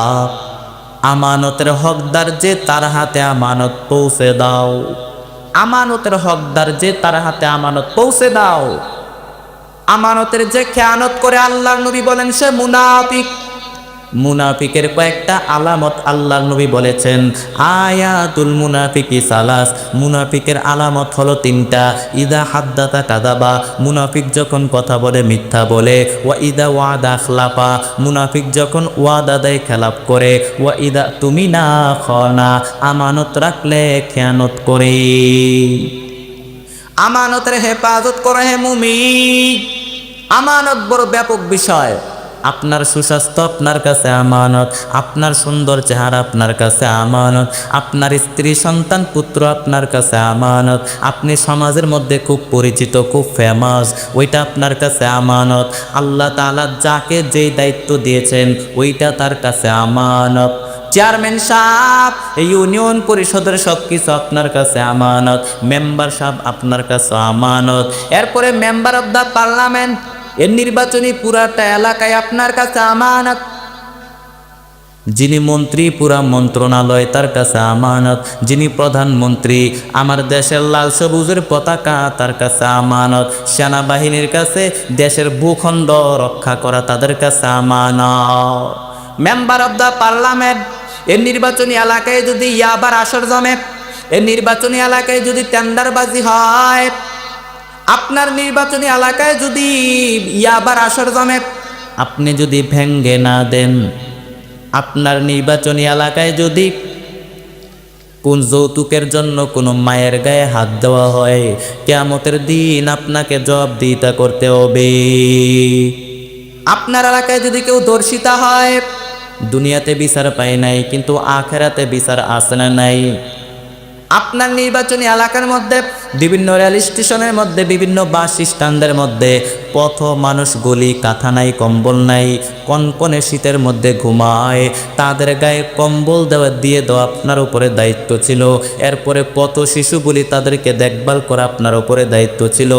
আমানতের হকদার যে তার হাতে আমানত পৌঁছে দাও। আমানতের হকদার যে তার হাতে আমানত পৌঁছে দাও। আমানতের যে খেয়ানত করে, আল্লাহর নবী বলেন সে মুনাফিক। মুনাফিকের কয়েকটা আলামত আল্লাহর নবী বলেছেন, আয়াতুল মুনাফিকি সালাস, মুনাফিকের আলামত হলো তিনটা। ইদা হাদ্দাতা কাযাবা, মুনাফিক যখন কথা বলে মিথ্যা বলে। ওয়া ইদা ওয়াদা আখলাফা, মুনাফিক যখন ওয়াদা দেয় খেলাপ করে। ওয়া ইদা তুমিনা খানা, আমানত রাখলে খেয়ানত করে। আমানতের হেফাজত করে হে মুমিন। আমানত বড় ব্যাপক বিষয়। আপনার সুস্বাস্থ্য আপনার কাছে আমানত, আপনার সুন্দর চেহারা আপনার কাছে আমানত, আপনার স্ত্রী সন্তান পুত্র আপনার কাছে আমানত, আপনি সমাজের মধ্যে খুব পরিচিত, খুব ফেমাস, ওইটা আপনার কাছে আমানত। আল্লাহ তাআলা যাকে যেই দায়িত্ব দিয়েছেন ওইটা তার কাছে আমানত। চেয়ারম্যান সাহেব, ইউনিয়ন পরিষদের সব কিছু আপনার কাছে আমানত। মেম্বার সাহেব আপনার কাছে আমানত। এরপরে মেম্বার অব দ্য পার্লামেন্ট, এর নির্বাচনী পুরাটা এলাকায় আপনার কাছে আমানত। যিনি মন্ত্রী পুরা মন্ত্রণালয় তার কাছে আমানত। যিনি প্রধানমন্ত্রী, আমার দেশের লাল সবুজের পতাকা তার কাছে আমানত। সেনাবাহিনীর কাছে দেশের ভূখণ্ড রক্ষা করা তাদের কাছে আমানত। মেম্বার অব দ্য পার্লামেন্ট, এর নির্বাচনী এলাকায় যদি ইয়াবার আসর জমে, এর নির্বাচনী এলাকায় যদি টেন্ডারবাজি হয়, আপনার নির্বাচনী এলাকায় যদি ইয়াবার আসর জমে, আপনি যদি ভেঙ্গে না দেন, আপনার নির্বাচনী এলাকায় যদি কোন যৌতুকের জন্য কোনো মায়ের গায়ে হাত দেওয়া হয়, কিয়ামতের দিন আপনাকে জবাবদিহিতা করতে হবে। আপনার এলাকায় যদি কেউ দর্শিতা হয়, দুনিয়াতে বিচার পায় নাই, কিন্তু আখেরাতে বিচার আছে না নাই? আপনার নির্বাচনী এলাকার মধ্যে বিভিন্ন রেল স্টেশনের মধ্যে, বিভিন্ন বাস স্ট্যান্ডের মধ্যে পথ মানুষ গলি কাঁথা নাই, কম্বল নাই, কনকনে শীতের মধ্যে ঘুমায়, তাদের গায়ে কম্বল দিয়ে দেওয়া আপনার উপরে দায়িত্ব ছিল। এরপরে পথ শিশুগুলি তাদেরকে দেখভাল করা আপনার উপরে দায়িত্ব ছিল।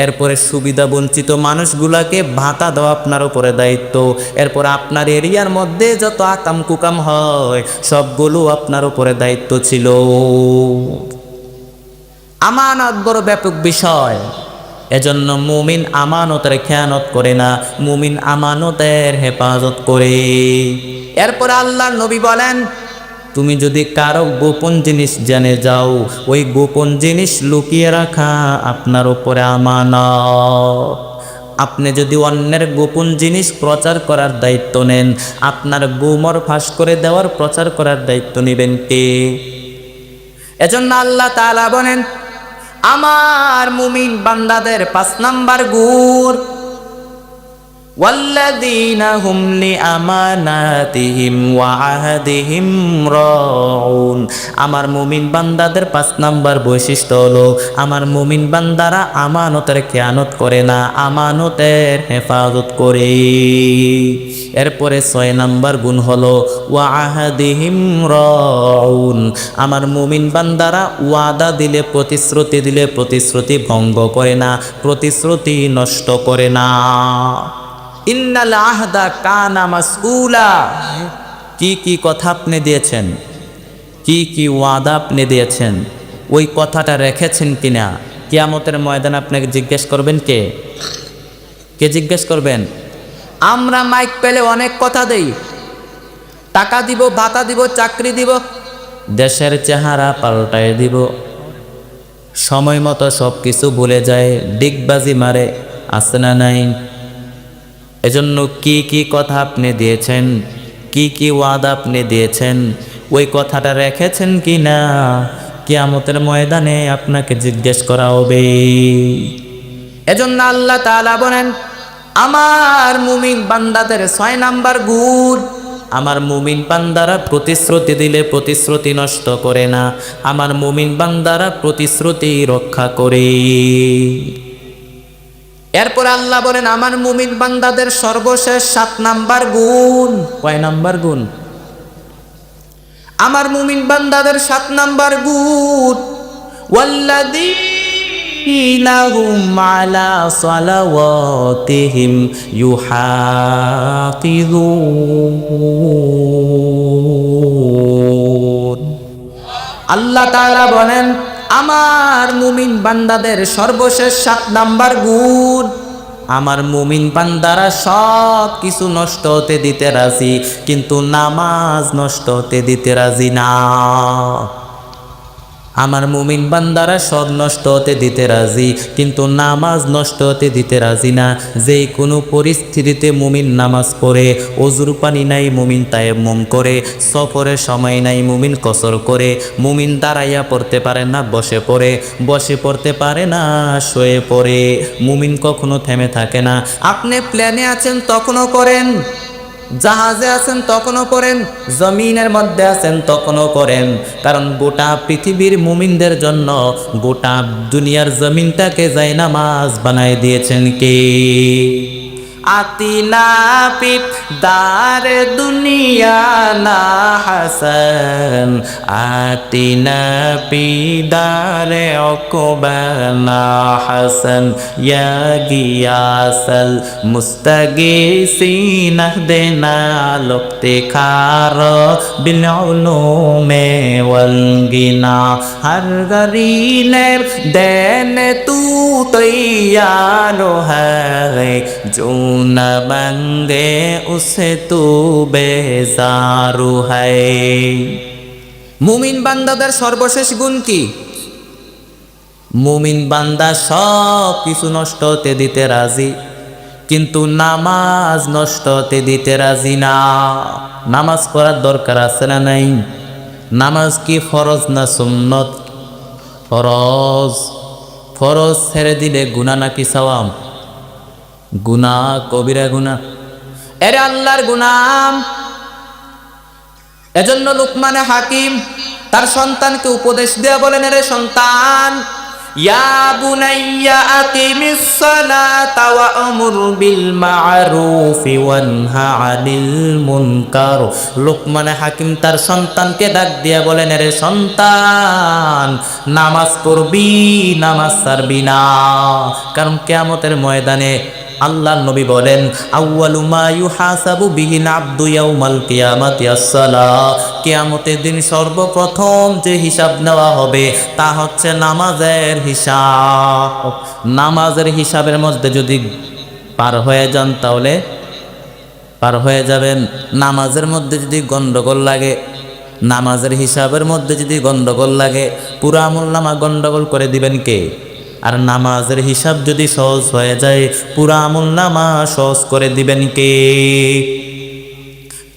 এরপরে সুবিধা বঞ্চিত মানুষগুলাকে ভাতা দেওয়া আপনার উপরে দায়িত্ব। এরপরে আপনার এরিয়ার মধ্যে যত আকাম কুকাম হয় সবগুলো আপনার উপরে দায়িত্ব ছিল। আমানত বড় ব্যাপক বিষয়। এজন্য মুমিন আমানতের খেয়ানত করে না, মুমিন আমানতের হেফাজত করে। এরপর আল্লাহর নবী বলেন, তুমি যদি কারো গোপন জিনিস জেনে যাও, ওই গোপন জিনিস লুকিয়ে রাখা আপনার উপরে আমানত। আপনি যদি অন্যের গোপন জিনিস প্রচার করার দায়িত্ব নেন, আপনার গুমর ফাঁস করে দেওয়ার প্রচার করার দায়িত্ব নেবেন কে? এজন্য আল্লাহ তাআলা বলেন, আমার মুমিন বান্দাদের 5 নাম্বার গুণ, ওয়াল্লাযীনা হুম লিআমানাতিহিম ওয়া আহদিহিম রাউন। আমার মুমিন বান্দাদের 5 নাম্বার বৈশিষ্ট্য হলো, আমার মুমিন বান্দারা আমানতের খেয়ানত করে না, আমানতের হেফাজত করে। এরপরে 6 নাম্বার গুণ হলো ওয়া আহদিহিম রাউন। আমার মুমিন বান্দারা ওয়াদা দিলে, প্রতিশ্রুতি দিলে প্রতিশ্রুতি ভঙ্গ করে না, প্রতিশ্রুতি নষ্ট করে না। ইন্নাল আহদা কানা মাসউলা। কি কি কথা আপনি দিয়েছেন, কি কি ওয়াদা আপনি দিয়েছেন, ওই কথাটা রেখেছেন কিনা কিয়ামতের ময়দানে আপনাকে জিজ্ঞেস করবেন কে? কে জিজ্ঞেস করবেন? আমরা মাইক পেলে অনেক কথা দেই, টাকা দিব, ভাতা দিব, চাকরি দিব, দেশের চেহারা পাল্টায় দিব, সময় মতো সব কিছু ভুলে যায়, ডিগবাজি মারে, আছে না নাই? এজন্য কি কি কথা আপনি দিয়েছেন, কি কি ওয়াদা আপনি দিয়েছেন, ওই কথাটা রেখেছেন কি না কিয়ামতের ময়দানে আপনাকে জিজ্ঞেস করা হবে। এজন্য আল্লাহ তাআলা বলেন, আমার মুমিন বান্দাদের 6 নাম্বার গুণ, আমার মুমিন বান্দারা প্রতিশ্রুতি দিলে প্রতিশ্রুতি নষ্ট করে না, আমার মুমিন বান্দারা প্রতিশ্রুতি রক্ষা করে। এরপর আল্লাহ বলেন, আমার মুমিন বান্দাদের সর্বশেষ 7 নাম্বার গুণ। কয় নাম্বার গুণ? আমার মুমিন বান্দাদের 7 নাম্বার গুণ, ওয়াল্লাযীনা হুম আলা সালাওয়াতিহিম ইউহাফিজুন। আল্লাহ তাআলা বলেন, আমার মুমিন বান্দাদের সর্বশেষ 7 নাম্বার গুণ, আমার মুমিন বান্দারা সব কিছু নষ্ট হতে দিতে রাজি, কিন্তু নামাজ নষ্ট হতে দিতে রাজি না। আমার মুমিন বান্দারা সব নষ্ট হতে দিতে রাজি, কিন্তু নামাজ নষ্ট হতে দিতে রাজি না। যে কোনো পরিস্থিতিতে মুমিন নামাজ পড়ে, অজুর পানি নাই মুমিন তায়াম্মুম করে, সফরের সময় নাই মুমিন কসর করে, মুমিন দাঁড়াইয়া পড়তে পারে না বসে পড়ে, বসে পড়তে পারে না শুয়ে পড়ে, মুমিন কখনো থেমে থাকে না। আপনি প্লেনে আছেন তখনও করেন, জাহাজে আছেন তখনও করেন, জমিনের মধ্যে আছেন তখনও করেন। কারণ গোটা পৃথিবীর মুমিনদের জন্য গোটা দুনিয়ার জমিনটাকে জায়নামাজ বানায় দিয়েছেন কে? আতিনা পিত দার দুনিয়া না হাসান, আতিনা পিদার অকবানা হাসান, ইয়া গিয়াসাল মুস্তাগিসিন দেনা লুফতিখার বিল উলুমে ওয়াল গিনা, হর গরিনের দেন তু তৈয়ার হ্যায়, जो न मांगे उसे तू बेजारू है। মুমিন বান্দাদের সর্বশেষ গুণ কি? মুমিন বান্দা সব কিছু নষ্ট হতে দিতে রাজি, কিন্তু নামাজ নষ্ট হতে দিতে রাজি না। নামাজ পড়ার দরকার আছে না নাই? নামাজ কি ফরজ না সুন্নত? ফরজ। ফরজ ছেড়ে দিলে গুনাহ নাকি সওয়াব? গুনাহ, কবিরা গুনাহ। এরে আল্লাহর গুনাম। এজন্য লুকমানে হাকিম তার সন্তানকে উপদেশ দেয়া বলেন, এরে সন্তান, ইয়া বুনাইয়া আকিমিস সালাতা ওয়া আমুর বিল মা'রুফি ওয়ানহা আনিল মুনকার। লুকমানে হাকিম তার সন্তানকে ডাক দিয়া বলেন, এরে সন্তান, নামাজ পড়বি, নামাজ ছাড়বি না। কারণ কিয়ামতের ময়দানে আল্লাহর নবী বলেন, আউয়ালু মা ইউহাসাবু বিহিল আবদু ইয়াউমাল কিয়ামাতি আস-সালাহ। কিয়ামতের দিন সর্বপ্রথম যে হিসাব নেওয়া হবে তা হচ্ছে নামাজের হিসাব। নামাজের হিসাবের মধ্যে যদি পার হয়ে যান তাহলে পার হয়ে যাবেন। নামাজের মধ্যে যদি গন্ডগোল লাগে, নামাজের হিসাবের মধ্যে যদি গন্ডগোল লাগে, পুরো আমলনামা গন্ডগোল করে দিবেন কে? আর নামাজের হিসাব যদি সহজ হয়ে যায়, পুরা আমলনামা সহজ করে দিবেন কে?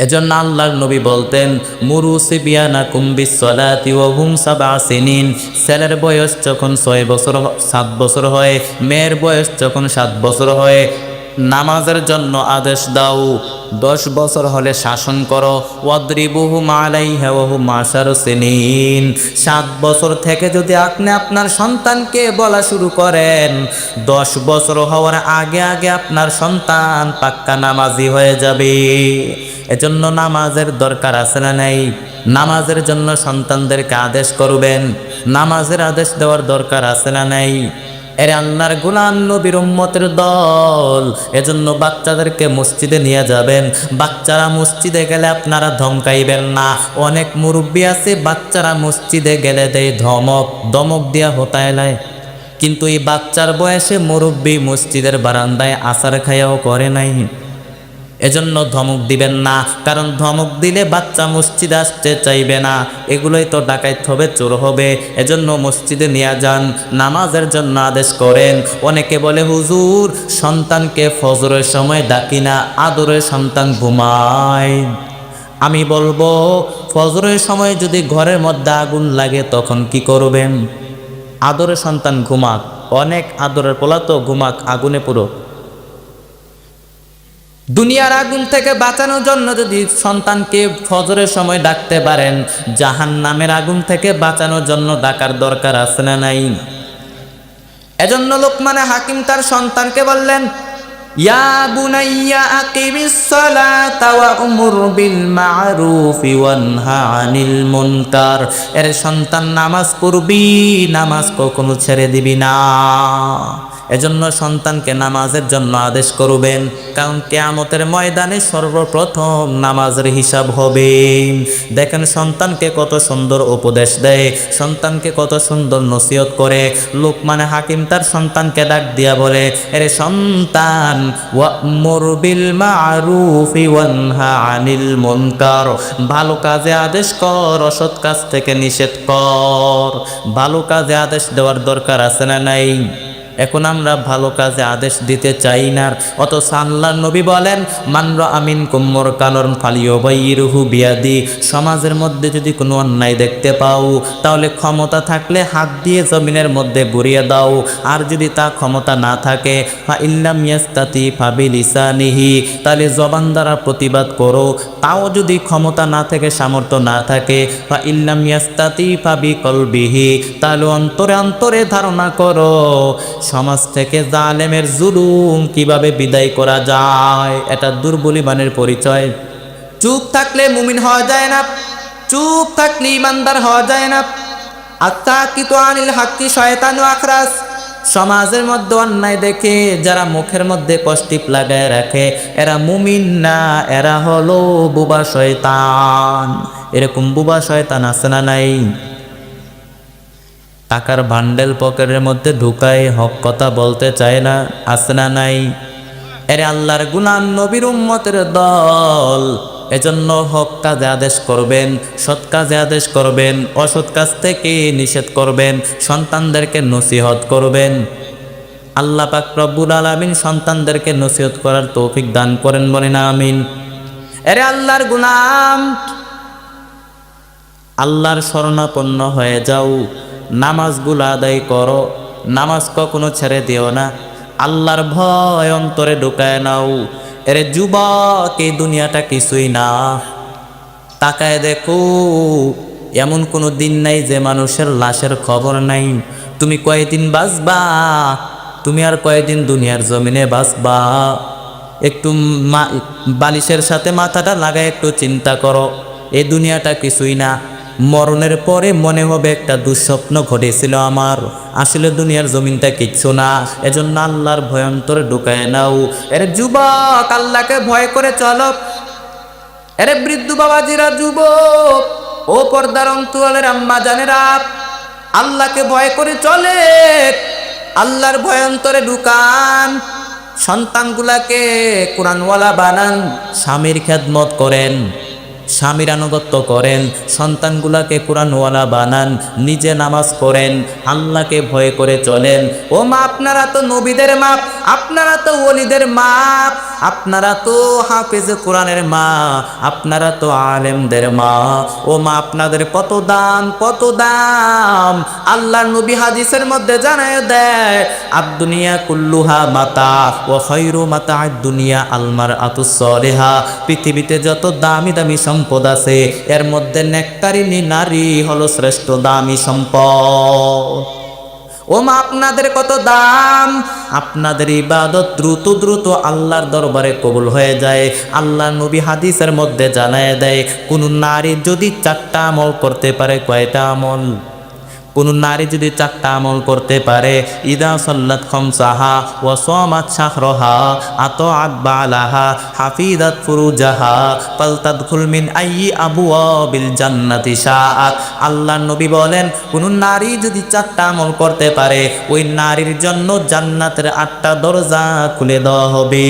এজন্য আল্লাহর নবী বলতেন, মুরু সিবিয়ানাকুম বিসসালাতি ওয়া হুম সাবআ সিনিন। ছেলের বয়স যখন 6 বছর 7 বছর হয়, মেয়ের বয়স যখন 7 বছর হয়, নামাজের জন্য আদেশ দাও। 10 বছর হলে শাসন করো। ওয়াদরিবুহুম আলাইহা ওয়া হুম 10 সিনিন। 7 বছর থেকে যদি আপনি আপনার সন্তানকে বলা শুরু করেন, 10 বছর হওয়ার আগে আগে আপনার সন্তান পাক্কা নামাজি হয়ে যাবে। এজন্য নামাজের দরকার আছে না নাই? নামাজের জন্য সন্তানদেরকে আদেশ করবেন, নামাজের আদেশ দেওয়ার দরকার আছে না নাই? এর আল্লাহর গোলাম নবীর উম্মতের দল, এজন্য বাচ্চাদেরকে মসজিদে নিয়ে যাবেন। বাচ্চারা মসজিদে গেলে আপনারা ধমকাইবেন না। অনেক মুরব্বী আছে বাচ্চারা মসজিদে গেলে দেয় ধমক, দমক দিয়া হতায় লায়। কিন্তু এই বাচ্চার বয়সে মুরব্বী মসজিদের বারান্দায় আসার খায়াও করে নাই। এজন্য ধমক দিবেন না, কারণ ধমক দিলে বাচ্চা মসজিদে আসতে চাইবে না। এগুলোই তো ডাকাইত হবে, চোর হবে। এজন্য মসজিদে নিয়ে যান, নামাজের জন্য আদেশ করেন। অনেকে বলে, হুজুর সন্তানকে ফজরের সময় ডাকি না, আদরের সন্তান ঘুমায়। আমি বলবো, ফজরের সময় যদি ঘরের মধ্যে আগুন লাগে তখন কি করবেন? আদরের সন্তান ঘুমাক, অনেক আদরের পোলা তো ঘুমাক আগুনে পুরো। দুনিয়ার আগুন থেকে বাঁচানোর জন্য যদি সন্তানকে ফজরের সময় ডাকতে পারেন, জাহান্নামের আগুন থেকে বাঁচানোর জন্য ডাকার দরকার আছে না নাই? এজন্য লোকমানে হাকিম তার সন্তানকে বললেন, ইয়া বুনাইয়া আকিমিস সালাতা ওয়া আমুর বিল মা'রুফি ওয়ানহা আনিল মুনকার। এর সন্তান নামাজ পড়বি, নামাজ কখনো ছেড়ে দিবি না। এজন্য সন্তানকে নামাজের জন্য আদেশ করবেন, কারণ কিয়ামতের ময়দানে সর্বপ্রথম নামাজের হিসাব হবে। দেখেন সন্তানকে কত সুন্দর উপদেশ দেয়, সন্তানকে কত সুন্দর নসিহত করে। লুকমান হাকিম তার সন্তানকে ডাক দিয়া বলে, এরে সন্তান, ওয়া'মুর বিল মা'রুফি ওয়ানহা আনিল মুনকার, ভালো কাজে আদেশ কর, অসৎ কাজ থেকে নিষেধ কর। ভালো কাজে আদেশ দেওয়ার দরকার আছে না নাই? এখন আমরা ভালো কাজে আদেশ দিতে চাই না, অথচ আল্লাহর নবী বলেন, মান রাআ মিনকুম মুনকারান ফালিয়ুগাইয়িরহু বিয়াদি, সমাজের মধ্যে যদি কোনো অন্যায় দেখতে পাও তাহলে ক্ষমতা থাকলে হাত দিয়ে জমিনের মধ্যে বুড়িয়ে দাও, আর যদি তা ক্ষমতা না থাকে ফা ইল্লাম ইয়াস্তাতি ফাবিলিসানিহি, তাহলে জবান দ্বারা প্রতিবাদ করো, তাও যদি ক্ষমতা না থাকে, সামর্থ্য না থাকে, ফা ইল্লাম ইয়াস্তাতি ফাবিকলবিহি, তাহলে অন্তরে অন্তরে ধারণা করো সমাজ থেকে জালেমের জুলুম কিভাবে বিদায় করা যায়। এটা দুর্বল ইমানের পরিচয়। চুপ থাকলে মুমিন হওয়া যায় না, চুপ থাকলে ইমানদার হওয়া যায় না। আত্তাকিতু আনিল হাক্কি শয়তানু আখরাস, সমাজের মধ্যে অন্যায় দেখে যারা মুখের মধ্যে কষ্টিপ লাগায় রাখে এরা মুমিন না, এরা হলো বুবা শয়তান। এরকম বুবা শয়তান আছে না নাই? টাকার বান্ডেল পকেটের মধ্যে ঢুকায়, হক কথা বলতে চায় না, আছে না নাই? এরে আল্লাহর গোলাম নবীর উম্মতের দল, এজন্য হক কাজে আদেশ করবেন, সৎ কাজে আদেশ করবেন, অসৎ কাজ থেকে নিষেধ করবেন, সন্তানদেরকে নসিহত করবেন। আল্লাহ পাক রব্বুল আলামিন সন্তানদেরকে নসিহত করার তৌফিক দান করেন, বলেন আমিন। এরে আল্লাহর গোলাম, আল্লাহর শরণাপন্ন হয়ে যাও, নামাজগুলো আদায় করো, নামাজ কখনো ছেড়ে দিও না, আল্লাহর ভয় অন্তরে ঢুকায় নাও। এরে যুবক, এই দুনিয়াটা কিছুই না। তাকায় দেখো, এমন কোনো দিন নাই যে মানুষের লাশের খবর নাই। তুমি কয়দিন বাঁচবা? তুমি আর কয়দিন দুনিয়ার জমিনে বাঁচবা? একটু বালিশের সাথে মাথাটা লাগায় একটু চিন্তা করো, এই দুনিয়াটা কিছুই না। মরণের পরে মনে হবে একটা দুঃস্বপ্ন ঘটেছিল আমার, আসলে দুনিয়ার জমিনটা কিচ্ছু না। এজন্য আল্লাহর ভয় অন্তরে ঢুকায় নাও। এরে যুবক, আল্লাহকে ভয় করে চলো। এরে বৃদ্ধ বাবাজিরা, যুবক ও পর্দার অন্তরালের আম্মা জানেরা, আল্লাহকে ভয় করে চলে, আল্লাহর ভয় অন্তরে ঢুকান। সন্তানগুলাকে কোরআনওয়ালা বানান, স্বামীর খেদমত করেন, স্বামীর আনুগত্য করেন, সন্তানগুলাকে কোরআনওয়ালা বানান, নিজে নামাজ পড়েন, আল্লাহকে ভয় করে চলেন। ও মা, আপনারা তো নবীদের মা, আপনারা তো ওলিদের মা, আপনারা তো হাফেজে কোরআনের মা, আপনারা তো আলেমদের মা। ও মা, আপনাদের কত দাম, কত দাম। আল্লাহর নবী হাদিসের মধ্যে জানায় দেয়, আদ-দুনিয়া কুল্লুহা মাতা ওয়া খায়রু মাতা'আদ দুনিয়া আল মারআতুস সালিহা, পৃথিবীতে যত দামি দামি সম্পদ আছে এর মধ্যে নেককারিনী নারী হলো শ্রেষ্ঠ দামি সম্পদ। ও মা, আপনাদের কত দাম। আপনাদের ইবাদত দ্রুত দ্রুত আল্লাহর দরবারে কবুল হয়ে যায়। আল্লাহ নবী হাদিসের মধ্যে জানায় দেয়, কোন নারী যদি 4টা আমল করতে পারে, কয়টা আমল? কোন নারী যদি 4টা আমল করতে পারে, ইদা সাল্লাত খামসাহা ওয়া সামাত শাহরাহা আতাআত বালাহা হাফিজাত ফুরুজাহা ফালতাদখুল মিন আইয়ি আবওয়াবিল জান্নাতি শাআত। আল্লাহর নবী বলেন, কোন নারী যদি 4টা আমল করতে পারে, ওই নারীর জন্য জান্নাতের 8টা দরজা খুলে দেওয়া হবে।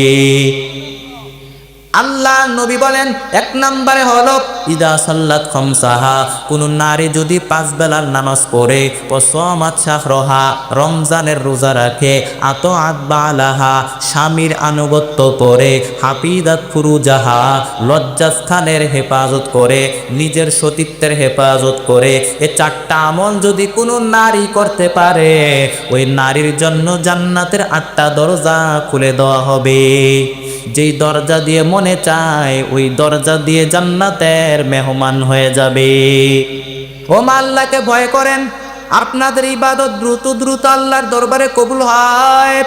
আল্লাহ নবী বলেন, 1 নম্বরে হলো ইদা সাল্লাত খামসাহা, কোন নারী যদি 5 বেলার নামাজ পড়ে, ও সামাত শাহরাহা, রমজানের রোজা রাখে, আতাআত বালাহা, স্বামীর আনুগত্য করে, হাফিজাত ফুরুজাহা, লজ্জাস্থানের হেফাজত করে, নিজের সতীত্বের হেফাজত করে, এই 4টা আমল যদি কোনো নারী করতে পারে, ওই নারীর জন্য জান্নাতের 8টা দরজা খুলে দেওয়া হবে। যেই দরজা দিয়ে মনে চায় ওই দরজা দিয়ে জান্নাতের মেহমান হয়ে যাবে। ও মা, আল্লাহকে ভয় করেন, আপনাদের ইবাদত দ্রুত দ্রুত আল্লাহর দরবারে কবুল হয়।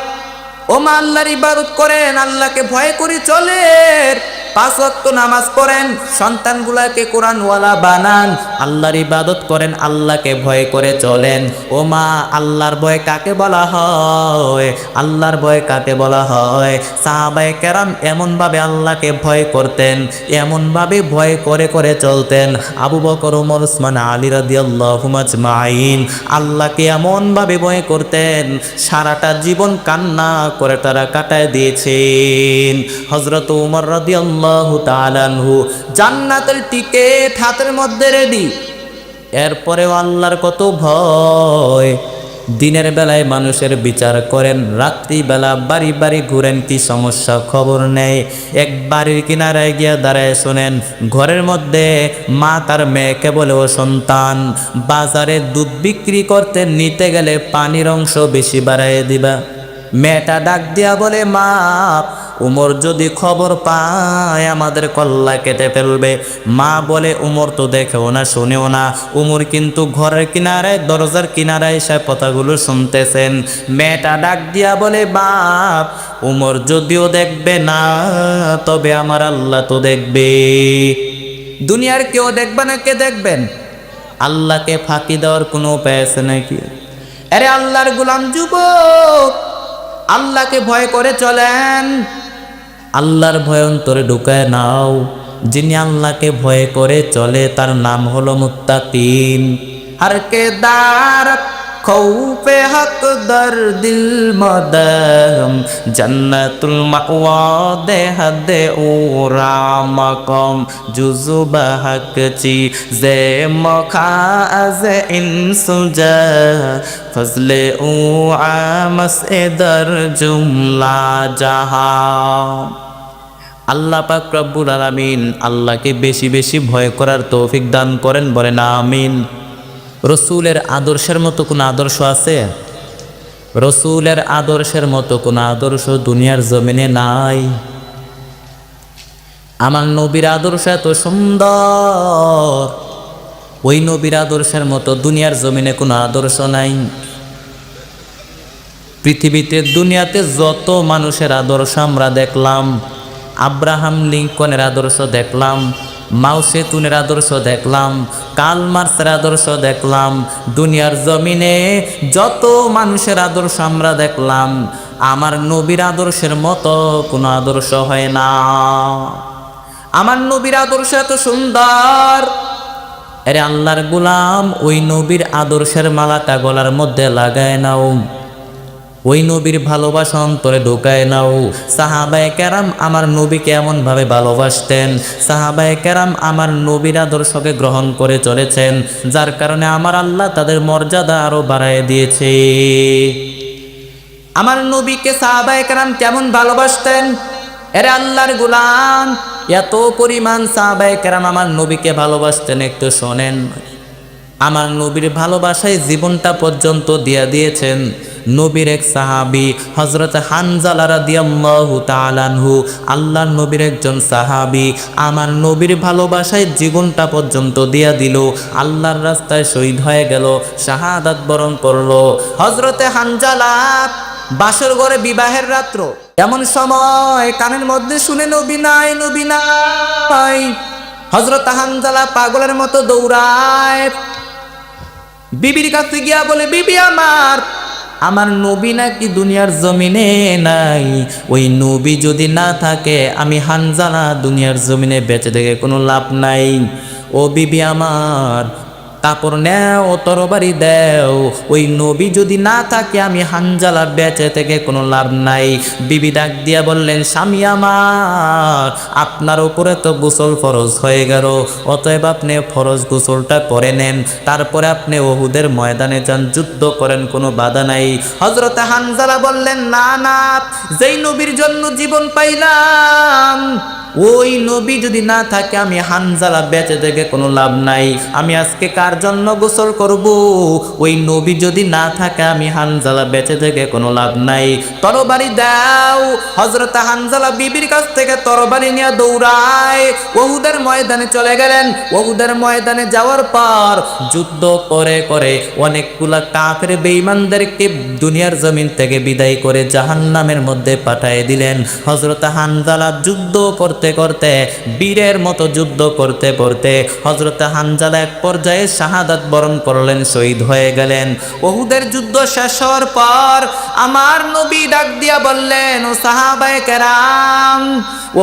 ও মা, আল্লাহর ইবাদত করেন, আল্লাহকে ভয় করে চলেন, 5 ওয়াক্ত নামাজ পড়েন, সন্তানগুলাকে কোরআনওয়ালা বানান, আল্লাহর ইবাদত করেন, আল্লাহকে ভয় করে চলেন। ও মা, আল্লাহর ভয় কাকে বলা হয়? আল্লাহর ভয় কাকে বলা হয়? সাহাবায়ে কেরাম এমনভাবে আল্লাহকে ভয় করতেন, এমনভাবে ভয় করে করে চলতেন। আবু বকর, ওমর, উসমান, আলী রাদিয়াল্লাহু আজমাইন আল্লাহকে এমনভাবে ভয় করতেন, সারাটা জীবন কান্না করে তারা কাটায় দিয়েছেন। হযরত ওমর রাদিয়াল্লাহু তাআলা আনহু জান্নাতের টিকেট হাতের মধ্যে রেডি, এরপরেও আল্লাহর কত ভয়। দিনের বেলায় মানুষের বিচার করেন, রাত্রিবেলা বাড়ি বাড়ি ঘুরেন, কি সমস্যা খবর নেই। এক বাড়ির কিনারায় গিয়া দাঁড়ায় শোনেন, ঘরের মধ্যে মা তার মেয়েকে বলে, ও সন্তান, বাজারে দুধ বিক্রি করতে নিতে গেলে পানির অংশ বেশি বাড়াইয়ে দিবা। মেয়েটা ডাক দিয়া বলে, মা, উমর যদি খবর পায় আমাদের কল্লা কেটে ফেলবে। মা বলে, উমর তো দেখেও না শুনেও না। উমর কিন্তু ঘরের কিনারায়, দরজার কিনারায় সে কথাগুলো শুনতেছেন। মেয়েটা ডাক দিয়া বলে, বাপ, উমর যদিও দেখবে না, তবে আমার আল্লাহ তো দেখবে। দুনিয়ার কেউ দেখবে না, কে দেখবেন? আল্লাহকে ফাঁকি দেওয়ার কোনো উপায় আছে নাকি? আরে আল্লাহর গোলাম যুবক, আল্লাহকে ভয় করে চলেন, আল্লাহর ভয় অন্তরে ঢুকায় নাও। যিনি আল্লাহকে ভয় করে চলে তার নাম হলো মুত্তাকিন। हर के दार खौफे हक दर दिल मदम जन्नतुल मअवा दे हदे उरा मकम जुजु बहक ची जे मखा अजे इंसुजा फजले उ आमस दर जुमला जहां। আল্লাহ পাক রব্বুল আলামিন আল্লাহকে বেশি বেশি ভয় করার তৌফিক দান করেন, বলেন আমিন। রসুলের আদর্শের মতো কোনো আদর্শ আছে? রসুলের আদর্শের মতো কোনো আদর্শ দুনিয়ার জমিনে নাই। আমার নবীর আদর্শ এত সুন্দর, ওই নবীর আদর্শের মতো দুনিয়ার জমিনে কোনো আদর্শ নাই। পৃথিবীতে, দুনিয়াতে যত মানুষের আদর্শ আমরা দেখলাম, আব্রাহাম লিঙ্কনের আদর্শ দেখলাম, মাও সেতুনের আদর্শ দেখলাম, কার্ল মার্ক্সের আদর্শ দেখলাম, দুনিয়ার জমিনে যত মানুষের আদর্শ আমরা দেখলাম, আমার নবীর আদর্শের মতো কোনো আদর্শ হয় না। আমার নবীর আদর্শ এত সুন্দর। আরে আল্লাহর গোলাম, ওই নবীর আদর্শের মালাটা গলার মধ্যে লাগায় নাও, ওই নবীর ভালোবাসা অন্তরে ঢোকায় নাও। সাহাবায়ে কেরাম আমার নবীকে এমনভাবে ভালোবাসতেন, সাহাবায়ে কেরাম আমার নবীর আদর্শকে গ্রহণ করে চলেছেন, যার কারণে আমার আল্লাহ তাদের মর্যাদা আরো বাড়ায় দিয়েছে। আমার নবীকে সাহাবায়ে কেরাম কেমন ভালোবাসতেন? এরে আল্লাহর গোলাম, এত পরিমাণ সাহাবায়ে কেরাম আমার নবীকে ভালোবাসতেন, একটু শোনেন। আমার নবীর ভালোবাসায় জীবনটা পর্যন্ত দিয়া দিয়েছেন নবীর এক সাহাবী হযরত হানজালা রাদিয়াল্লাহু তাআলা আনহু। আল্লাহর নবীর একজন সাহাবী আমার নবীর ভালোবাসায় জীবনটা পর্যন্ত দিয়া দিল, আল্লাহর রাস্তায় শহীদ হয়ে গেল, শাহাদাত বরণ করলো। হযরতে হানজালা বাসর ঘরে বিবাহের রাত্র, এমন সময় কানের মধ্যে শুনে নবী নাই, নবী নাই। হযরত হানজালা পাগলের মতো দৌড়ায়, বিবির কাছে গিয়া বলে, বিবি আমার নবী নাকি দুনিয়ার জমিনে নাই। ওই নবী যদি না থাকে আমি হানজালা দুনিয়ার জমিনে বেঁচে থেকে কোনো লাভ নাই। ও বিবি আমার, কাপড় নেও, তরবারি দেও, ওই নবী যদি না থাকে আমি হানজালা বেঁচে থেকে কোনো লাভ নাই। বিবি ডাক দিয়া বললেন, স্বামী আমার, আপনার উপরে তো গোসল ফরজ হয়ে গেল, অতএব আপনি ফরজ গোসলটা করে নেন, তারপরে আপনি উহুদের ময়দানে যান, যুদ্ধ করেন, কোনো বাধা নাই। হযরতে হানজালা বললেন, না না, যেই নবীর জন্য জীবন পাইলাম ওই নবী যদি না থাকে আমি হানজালা বেঁচে থেকে কোনো লাভ নাই। আমি আজকে কার জন্য গোসল করব? ওই নবী যদি না থাকে আমি হানজালা বেঁচে থেকে কোনো লাভ নাই। তরবারি দাও। হযরত হানজালা বিবির কাছ থেকে তরবারি নিয়ে দৌড়ায় উহুদের ময়দানে চলে গেলেন। উহুদের ময়দানে যাওয়ার পর যুদ্ধ করে করে অনেকগুলা কাফের বেঈমানদেরকে দুনিয়ার জমিন থেকে বিদায় করে জাহান্নামের মধ্যে পাঠিয়ে দিলেন। হযরত হানজালা যুদ্ধ করতে করতে করতে বীরের মতো যুদ্ধ করতে করতে হযরত হানজালা এক পর্যায়ে শাহাদাত বরণ করলেন, শহীদ হয়ে গেলেন। উহুদের যুদ্ধ শেষ হওয়ার পর আমার নবী ডাক দিয়া বললেন, ও সাহাবায়ে কেরাম,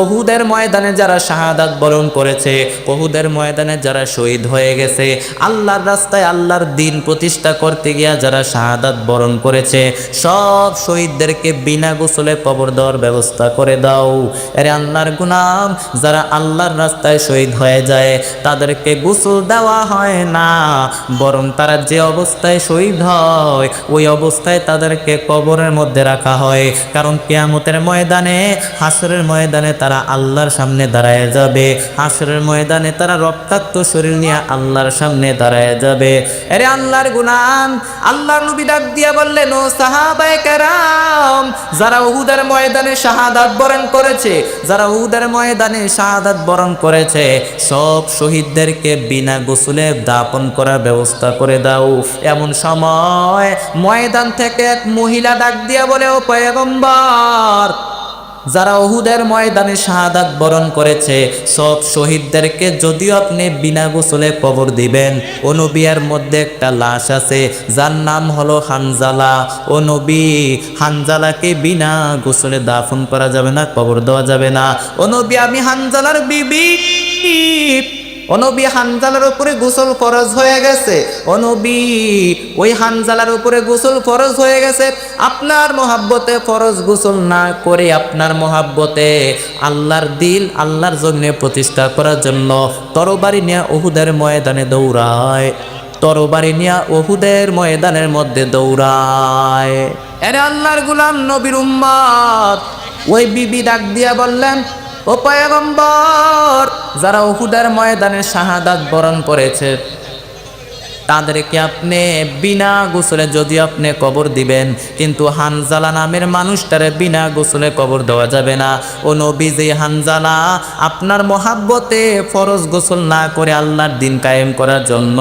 উহুদের ময়দানে যারা শাহাদাত বরণ করেছে, উহুদের ময়দানে যারা শহীদ হয়ে গেছে, আল্লাহর রাস্তায় আল্লাহর দ্বীন প্রতিষ্ঠা করতে গিয়া যারা শাহাদাত বরণ করেছে, সব শহীদদেরকে বিনা গোসলে কবর দেওয়ার ব্যবস্থা করে দাও। আরে আল্লাহর গোলাম, যারা আল্লাহর রাস্তায় শহীদ হয়ে যায় তাদেরকে গোসল দেওয়া হয় না, বরং তারা যে অবস্থায় শহীদ হয় ওই অবস্থায় তাদেরকে কবরের মধ্যে রাখা হয়। কারণ কিয়ামতের ময়দানে, হাসরের ময়দানে তারা আল্লাহর সামনে দাঁড়ায় যাবে। হাসরের ময়দানে তারা রক্তাক্ত শরীর নিয়ে আল্লাহর সামনে দাঁড়ায় যাবে। আরে আল্লাহর গোলাম, আল্লাহর নবী ডাক দিয়া বললেন, ও সাহাবায়ে কেরাম, যারা উহুদের ময়দানে শাহাদাত বরণ করেছে, যারা উহুদের ময়দানে শাহাদাত বরণ করেছে, সব শহীদদেরকে বিনা গোসলে দাফন করার ব্যবস্থা করে দাও। এমন সময় ময়দান থেকে এক মহিলা ডাক দিয়া বলে, ও পয়গম্বর, যারা উহুদের ময়দানে শাহাদাত বরণ করেছে সব শহীদদেরকে যদিও আপনি বিনা গোসলে কবর দিবেন, ও নবীর মধ্যে একটা লাশ আছে যার নাম হলো হানজালা। ও নবী, হানজালাকে বিনা গোসলে দাফন করা যাবে না, কবর দেওয়া যাবে না। ও নবী, আমি হানজালার বিবি, ও নবী, হানজালার উপরে গোসল ফরজ হয়ে গেছে। ও নবী, ওই হানজালার উপরে গোসল ফরজ হয়ে গেছে। আপনার মহাব্বতে ফরজ গোসল না করে আপনার মহাব্বতে আল্লাহর দিল আল্লাহর জমিনে প্রতিষ্ঠা করার জন্য তরবারি নিয়ে উহুদের ময়দানে দৌড়ায়, তরবারি নিয়ে উহুদের ময়দানের মধ্যে দৌড়ায়। আরে আল্লাহর গোলাম, নবীর উম্মত, ওই বিবি ডাক দিয়া বললেন, ও পয়গম্বর, যারা উহুদের ময়দানে শাহাদাত বরণ করেছে তাদেরকে আপনি বিনা গোসলে যদি আপনি কবর দিবেন, কিন্তু হানজালা নামের মানুষটারে বিনা গোসলে কবর দেওয়া যাবে না। ও নবী, যে হানজালা আপনার মহাব্বতে ফরজ গোসল না করে আল্লাহর দিন কায়েম করার জন্য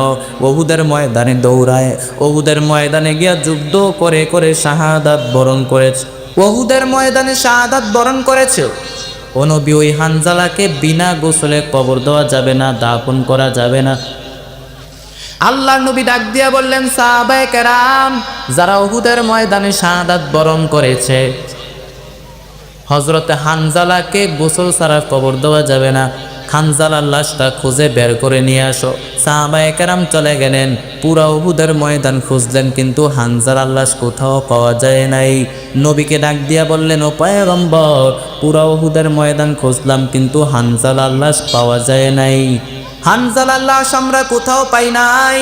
উহুদের ময়দানে দৌড়ায়, উহুদের ময়দানে গিয়া যুদ্ধ করে করে শাহাদাত বরণ করেছে, উহুদের ময়দানে শাহাদাত বরণ করেছে, ও নবী, ওই হানজালাকে বিনা গোসলে কবর দেওয়া যাবে না, দাফন করা যাবে না। আল্লাহর নবী ডাক দিয়া বললেন, সাহাবায়ে কেরাম, যারা উহুদের ময়দানে শাহাদাত বরণ করেছে হযরত হানজালাকে গোসল ছাড়া কবর দেওয়া যাবে না। হানজালার লাশটা খুঁজে বের করে নিয়ে আসো। সাহাবায়ে কেরাম চলে গেলেন, পুরা উহুদের ময়দান খুঁজলেন, কিন্তু হানজালার লাশ কোথাও পাওয়া যায় নাই। নবীকে ডাক দিয়া বললেন, ও পয়গম্বর, পুরা উহুদের ময়দান খুঁজলাম কিন্তু হানজালার লাশ পাওয়া যায় নাই, হানজালার লাশ আমরা কোথাও পাই নাই।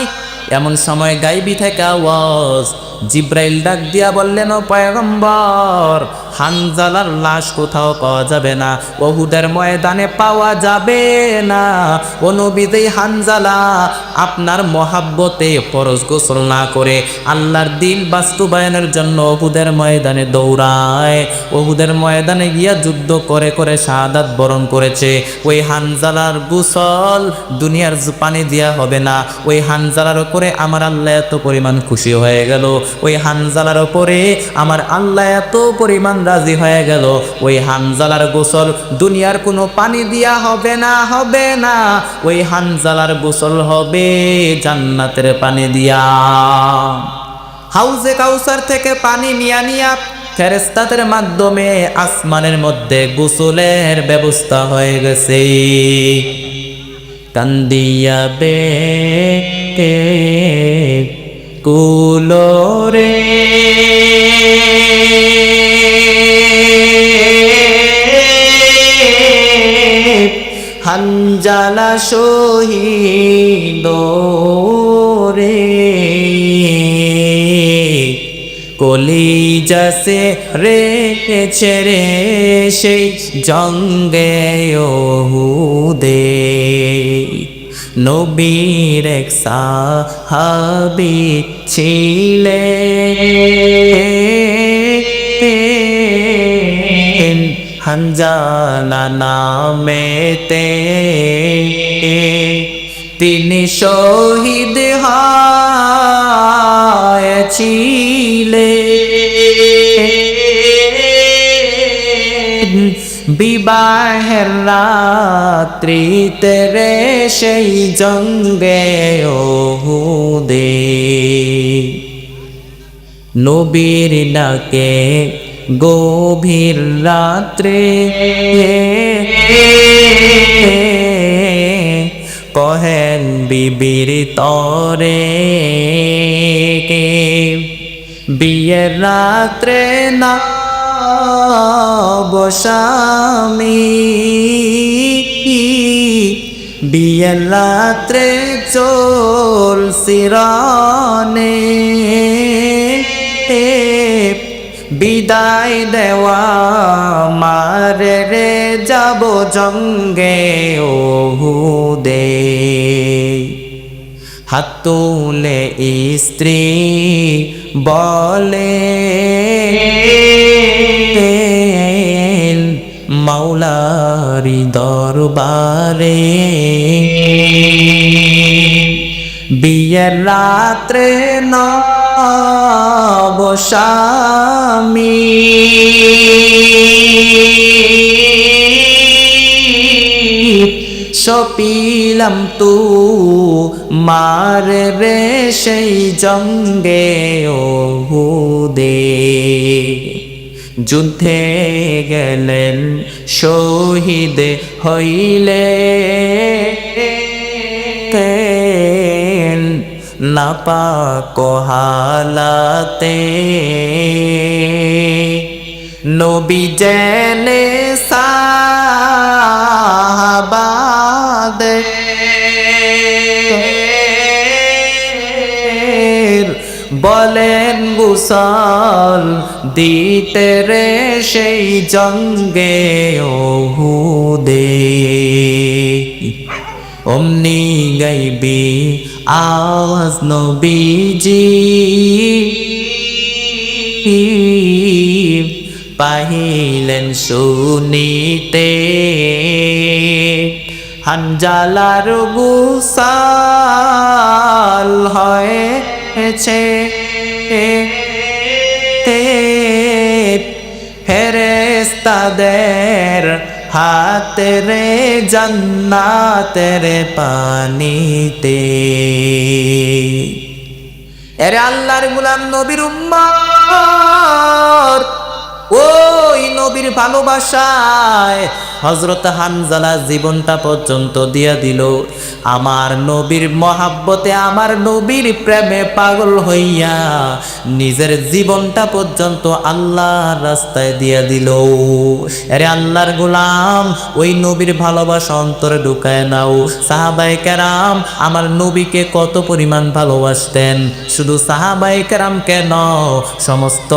এমন সময় গায়বী থেকে আওয়াজ, জিব্রাইল ডাক দিয়া বললেন, ও পয়গম্বর, হানজালার লাশ কোথাও পাওয়া যাবে না, উহুদের ময়দানে পাওয়া যাবে না। ও নবী, যেই হানজালা আপনার মহাব্বতে ফরজ গোসল না করে আল্লাহর দিন বাস্তবায়নের জন্য উহুদের ময়দানে দৌড়ায়, উহুদের ময়দানে গিয়া যুদ্ধ করে করে শাহাদাত বরণ করেছে, ওই হানজালার গোসল দুনিয়ার পানি দিয়া হবে না। ওই হানজালার উপরে আমার আল্লাহ এত পরিমাণ খুশি হয়ে গেল, ওই হানজালার উপরে আমার আল্লাহ এত পরিমাণ রাজি হয়ে গেল, ওই হানজালার গোসল দুনিয়ার কোনো পানি দিয়া হবে না, হবে না। ওই হানজালার গোসল হবে জান্নাতের পানি দিয়া। হাউজে কাউসার থেকে পানি নিয়া নিয়া ফেরেশতাদের মাধ্যমে আসমানের মধ্যে গোসলের ব্যবস্থা হয়ে গেছে। কান্দিয়া বে কুলোরে হানজালা শহীদ রে, কলিজা সে রেখেছে রে সেই জঙ্গে উহুদে, নবীর এক সাহাবী ছিলেন হানজালা নামেতে, তিনি শহীদ হয়েছিলেন বিবাহের রাত্রিতে রে সেই জঙ্গে ওহুদে নবীর ডাকে গভীর রাত্রে কহেন বিবির তরে বিয়ের রাত্রে না বসামি বিয়ের রাত্রে চোল সিরানে বিদায় দেওয়া মারে রে যাব জঙ্গে ওহুদে হাত তুলে স্ত্রী বলে মাওলারি দরবারে বিয়ের রাত্রে না বসামি সপিলাম তু মার রে সেই জঙ্গে ওহুদে যুদ্ধে গেলেন শহীদ হইলে নাপাক হালাতে নবী জেনে সাহাবাদের বলেন গোসল দিতে রে সেই জঙ্গে ওহুদে অমনি গাইবি আওয়াজ নবীজি পাহিলেন শুনিতে হানজালার গোসল হয়েছে ফেরেশতাদের হাতে রে জান্নাতের পানিতে এরে আল্লাহর গোলাম নবীর উম্মত ওই নবীর ভালোবাসায় হযরত হানজালা জীবনটা পর্যন্ত দিয়া দিল আমার নবীর মহাব্বতে আমার নবীর প্রেমে পাগল হইয়া নিজের জীবনটা পর্যন্ত আল্লাহর রাস্তায় দিয়া দিল আরে আল্লাহর গোলাম ওই নবীর ভালোবাসা অন্তরে ঢুকায় নাও সাহাবায়ে কেরাম আমার নবীকে কত পরিমাণ ভালোবাসতেন শুধু সাহাবায়ে কেরাম কেন সমস্ত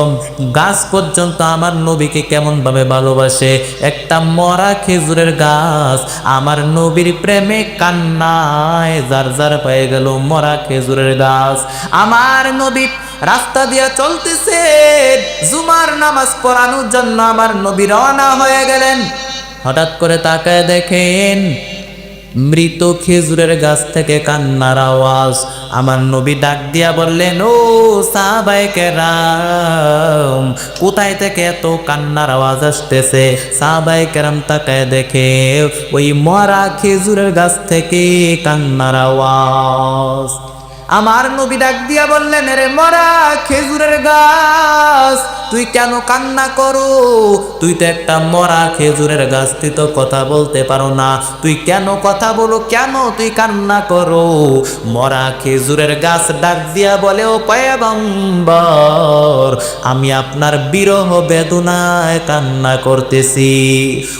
গাছ পর্যন্ত আমার নবীকে কেমন ভাবে ভালোবাসে একটা মরা খেজুরের গাছ আমার নবীর প্রেমে কান্নায় জারজার পেয়ে গেল মরা খেজুরের গাছ আমার নবী রাস্তা দিয়া চলতেছে জুমার নামাজ পড়ানোর জন্য আমার নবী রওনা হয়ে গেলেন হঠাৎ করে তাকায় দেখেন মৃত খেজুরের গাছ থেকে কান্নার আওয়াজ আমার নবী ডাক দিয়া বললেন ও সাহাবায়ে কেরাম কোথায় থেকে এত কান্নার আওয়াজ আসতেছে সাহাবায়ে কেরাম তাকায় দেখে ওই মরা খেজুরের গাছ থেকে কান্নার আওয়াজ আমার নবী ডাক দিয়া বললেন রে মরা খেজুরের গাছ তুই কেন কান্না করো তুই তো একটা মরা খেজুরের গাছ তুই তো কথা বলতে পারো না তুই কেন কথা বলো কেন তুই কান্না করো মরা খেজুরের গাছ ডাক দিয়া বলে ও পয়গম্বর আমি আপনার বিরহ বেদনায় কান্না করতেছি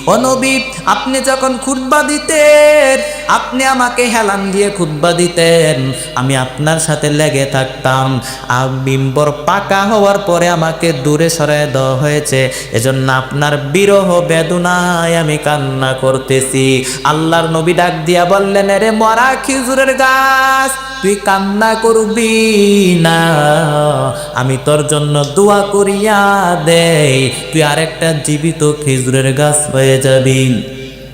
ও নবী আপনি যখন খুতবা দিতেন আপনি আমাকে হেলান দিয়ে খুতবা দিতেন আমি আপনার সাথে লেগে থাকতাম আর মিম্বর পাকা হওয়ার পরে আমাকে দূরে সরায় দেওয়া হয়েছে এজন্য আপনার বিরহ বেদনায় আমি কান্না করতেছি আল্লাহর নবী ডাক দিয়া বললেন রে মরা খেজুরের গাছ তুই কান্না করবি না আমি তোর জন্য দোয়া করিয়া দেই তুই আরেকটা জীবিত খেজুরের গাছ হয়ে যাবি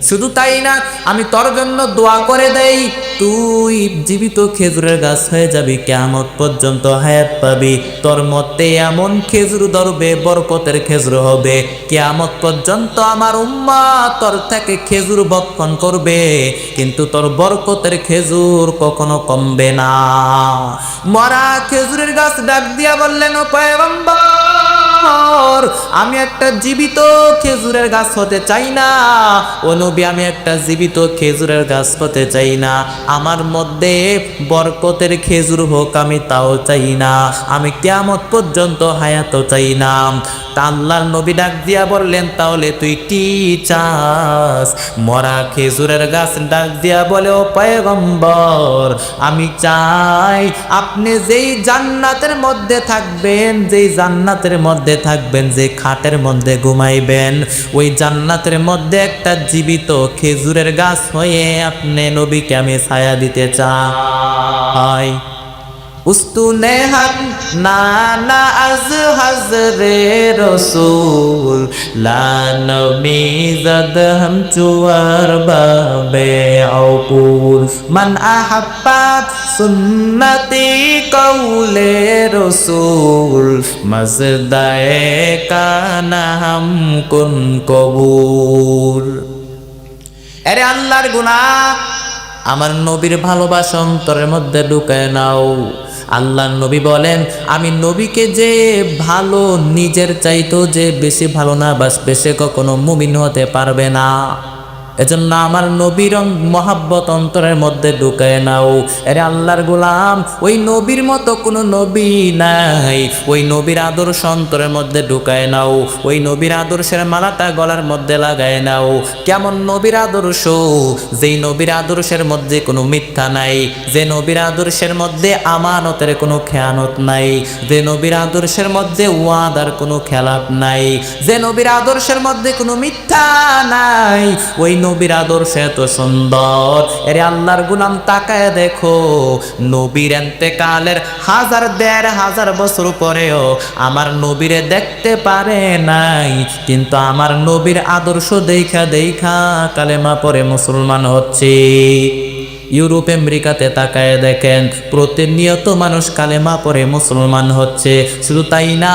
শুধু তাই না, আমি তোর জন্য দোয়া করে দেই, তুই জীবিত খেজুরের গাছ হয়ে যাবি, কিয়ামত পর্যন্ত হায়াত পাবি। তোর মধ্যে এমন খেজুর ধরবে, বরকতের খেজুর হবে, কিয়ামত পর্যন্ত আমার উম্মাত তোর থেকে খেজুর ভক্ষণ করবে, কিন্তু তোর বরকতের খেজুর কখনো কমবে না। মরা খেজুরের গাছ ডাক দিয়া বললেন, ও পয়গম্বর, আমি একটা জীবিত খেজুরের গাছ হতে চাই না। ও নবী, আমি একটা জীবিত খেজুরের গাছ হতে চাই না, আমার মধ্যে বরকতের খেজুর হোক, আমি তাও চাই না, আমি কিয়ামত পর্যন্ত হায়াতও চাই না। তা আল্লাহর নবী ডাক দিয়া বললেন, তাহলে তুই কি চাস? মরা খেজুরের গাছ ডাক দিয়া বলে, ও পয়গম্বর, আমি চাই আপনি যেই জান্নাতের মধ্যে থাকবেন, যেই জান্নাতের মধ্যে থাকবেন, যে খাটের মধ্যে ঘুমাইবেন, ওই জান্নাতের মধ্যে একটা জীবিত খেজুরের গাছ হয়ে আপনি নবীকে আমি ছায়া দিতে চাই। उस्तुने हक नाना अज हजरे रसूल लानो मीज़द हम चुवर बाबे औकूल मन अहब्बत सुन्नती कौले रसूल मज़दाए काना हम कुन कबूल। अरे अल्लाहर गुनाह আমার নবীর ভালোবাসা অন্তরের মধ্যে ঢুকায় নাও। আল্লাহর নবী বলেন, আমি নবীকে যে ভালো নিজের চাইতো যে বেশি ভালো না বাসবে, সে কখনো মুমিন হতে পারবে না। এজন্য আমার নবীর মহাব্বত অন্তরের মধ্যে ঢুকায় নাও। আরে আল্লাহর গোলাম, ওই নবীর মতো কোনো নবী নাই, ওই নবীর আদর্শ অন্তরের মধ্যে ঢুকায় নাও, ওই নবীর আদর্শের মালাটা গলার মধ্যে লাগায় নাও। কেমন নবীর আদর্শ? যেই নবীর আদর্শের মধ্যে কোনো মিথ্যা নাই, যে নবীর আদর্শের মধ্যে আমানতের কোনো খেয়ানত নাই, যে নবীর আদর্শের মধ্যে ওয়াদার কোনো খেলাপ নাই, যে নবীর আদর্শের মধ্যে কোনো মিথ্যা নাই, ওই নবীর আদর্শ এত সুন্দর। এরে আল্লাহর গোলাম, তাকায় দেখো, নবীর ইন্তেকালের 1000-1500 বছর পরেও আমার নবীরে দেখতে পারে নাই, কিন্তু আমার নবীর আদর্শ দেখা দেখা কালেমা পড়ে মুসলমান হচ্ছে। ইউরোপ আমেরিকাতে তাকায় দেখেন, প্রতিনিয়ত মানুষ কালেমা পড়ে মুসলমান হচ্ছে। শুধু তাই না,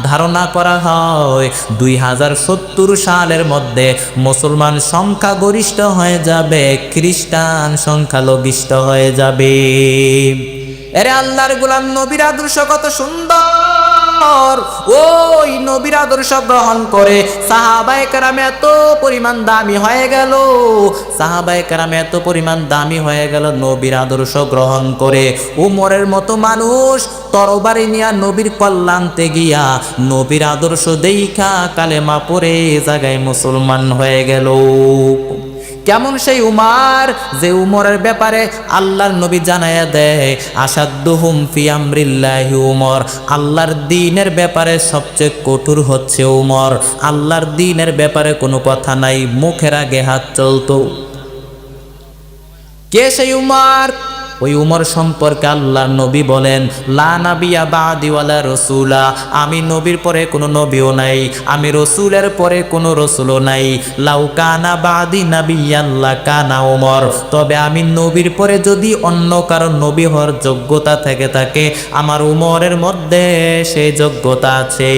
ধারণা করা হয় 2070 সালের মধ্যে মুসলমান সংখ্যাগরিষ্ঠ হয়ে যাবে, খ্রিস্টান সংখ্যালঘিষ্ঠ হয়ে যাবে। এরে আল্লাহর গোলাম, নবীর আদর্শ কত সুন্দর! ওই নবীর আদর্শ গ্রহণ করে সাহাবায়ে কেরাম এত পরিমাণ দামি হয়ে গেল, সাহাবায়ে কেরাম এত পরিমাণ দামি হয়ে গেল নবীর আদর্শ গ্রহণ করে। উমরের মতো মানুষ তরবারি নিয়া নবীর কল্যাণতে গিয়া নবীর আদর্শ দেইখা কালেমা পড়ে জায়গায় মুসলমান হয়ে গেল। কেমন সেই উমার, যে উমরের ব্যাপারে আল্লাহর নবী জানায়া দেয়, আসাদ্দুহুম ফি আমরিল্লাহি উমর, আল্লাহর দ্বীনের ব্যাপারে সবচেয়ে কঠোর হচ্ছে উমর। আল্লাহর দ্বীনের ব্যাপারে কোনো কথা নাই, মুখের আগে হাত চলতো। কে সেই উমর? ওই উমর সম্পর্কে আল্লাহর নবী বলেন, লা নাবিয়া বাদি ওয়ালা রাসূলা, আমি নবীর পরে কোনো নবীও নাই, আমি রসুলের পরে কোনো রসুলও নাই। লাউ কানা বাদি নাবিয়ান লা কানা উমর, তবে আমি নবীর পরে যদি অন্য কারো নবী হওয়ার যোগ্যতা থেকে থাকে, আমার উমরের মধ্যে সেই যোগ্যতা আছে।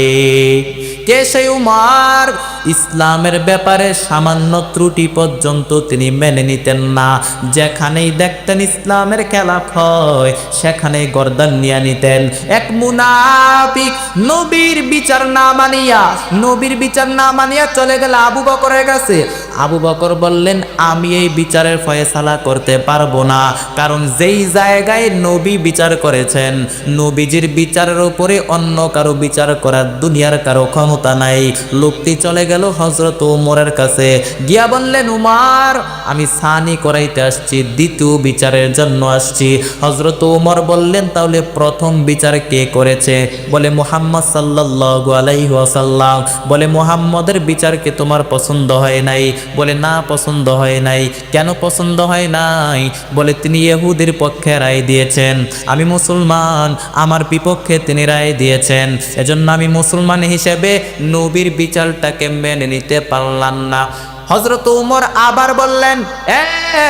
কে সেই উমর? ইসলামের ব্যাপারে সামান্য ত্রুটি পর্যন্ত তিনি মেনে নিতেন না। যেখানেই দেখতেন ইসলামের খেলাফ হয়, সেখানেই গর্দান নিয়ে নিতেন। এক মুনাফিক নবীর বিচার না মানিয়া, নবীর বিচার না মানিয়া চলে গেল আবু বকরের কাছে। আবু বকর বললেন, আমি এই বিচারের ফয়সালা করতে পারবো না, কারণ যেই জায়গায় নবী বিচার করেছেন, নবীজির বিচারের উপরে অন্য কারো বিচার করার দুনিয়ার কারো ক্ষমতা নাই। লোকটি চলে গেল হযরত উমরের কাছে, গিয়া বললেন, উমর, আমি সানি করাইতে আসছি, দ্বিতীয় বিচারের জন্য আসছি। হযরত উমর বললেন, তাহলে প্রথম বিচার কে করেছে? বলে মুহাম্মদ সাল্লাল্লাহু আলাইহি ওয়াসাল্লাম। বলে মুহাম্মদের বিচার কি তোমার পছন্দ হয় নাই? বলে না, পছন্দ হয় নাই। কেন পছন্দ হয় নাই? বলে তিনি ইহুদির পক্ষে রায় দিয়েছেন, আমি মুসলমান, আমার বিপক্ষে তিনি রায় দিয়েছেন, এজন্য আমি মুসলমান হিসেবে নবীর বিচারটাকে মেনে নিতে পারলাম না। হযরত উমর আবার বললেন,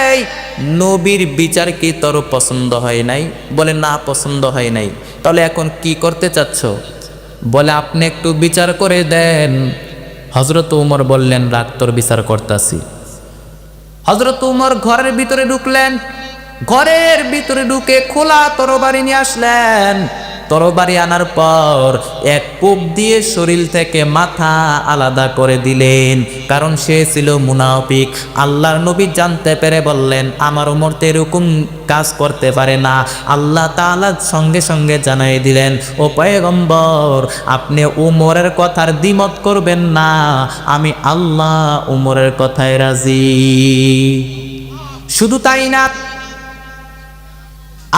এই নবীর বিচার কি তোর পছন্দ হয় নাই? বলে, না, পছন্দ হয় নাই। তাহলে এখন কি করতে চাচ্ছ? বলে, আপনি একটু বিচার করে দেন। হযরত উমর বললেন, রাগ, তোর বিচার করতাছি। হযরত উমর ঘরের ভিতরে ঢুকলেন। ঘরের ভিতরে ঢুকে খোলা তরবারি নিয়ে আসলেন। তরবারি আনার পর এক কোপ দিয়ে শরীর থেকে মাথা আলাদা করে দিলেন, কারণ সে ছিল মুনাফিক। আল্লাহর নবী জানতে পেরে বললেন, আমার উমর তো এরকম কাজ করতে পারে না। আল্লাহ তাআলা সঙ্গে সঙ্গে জানাই দিলেন, ও পয়গম্বর, আপনি উমরের কথার দ্বিমত করবেন না, আমি আল্লাহ উমরের কথায় রাজি। শুধু তাই না,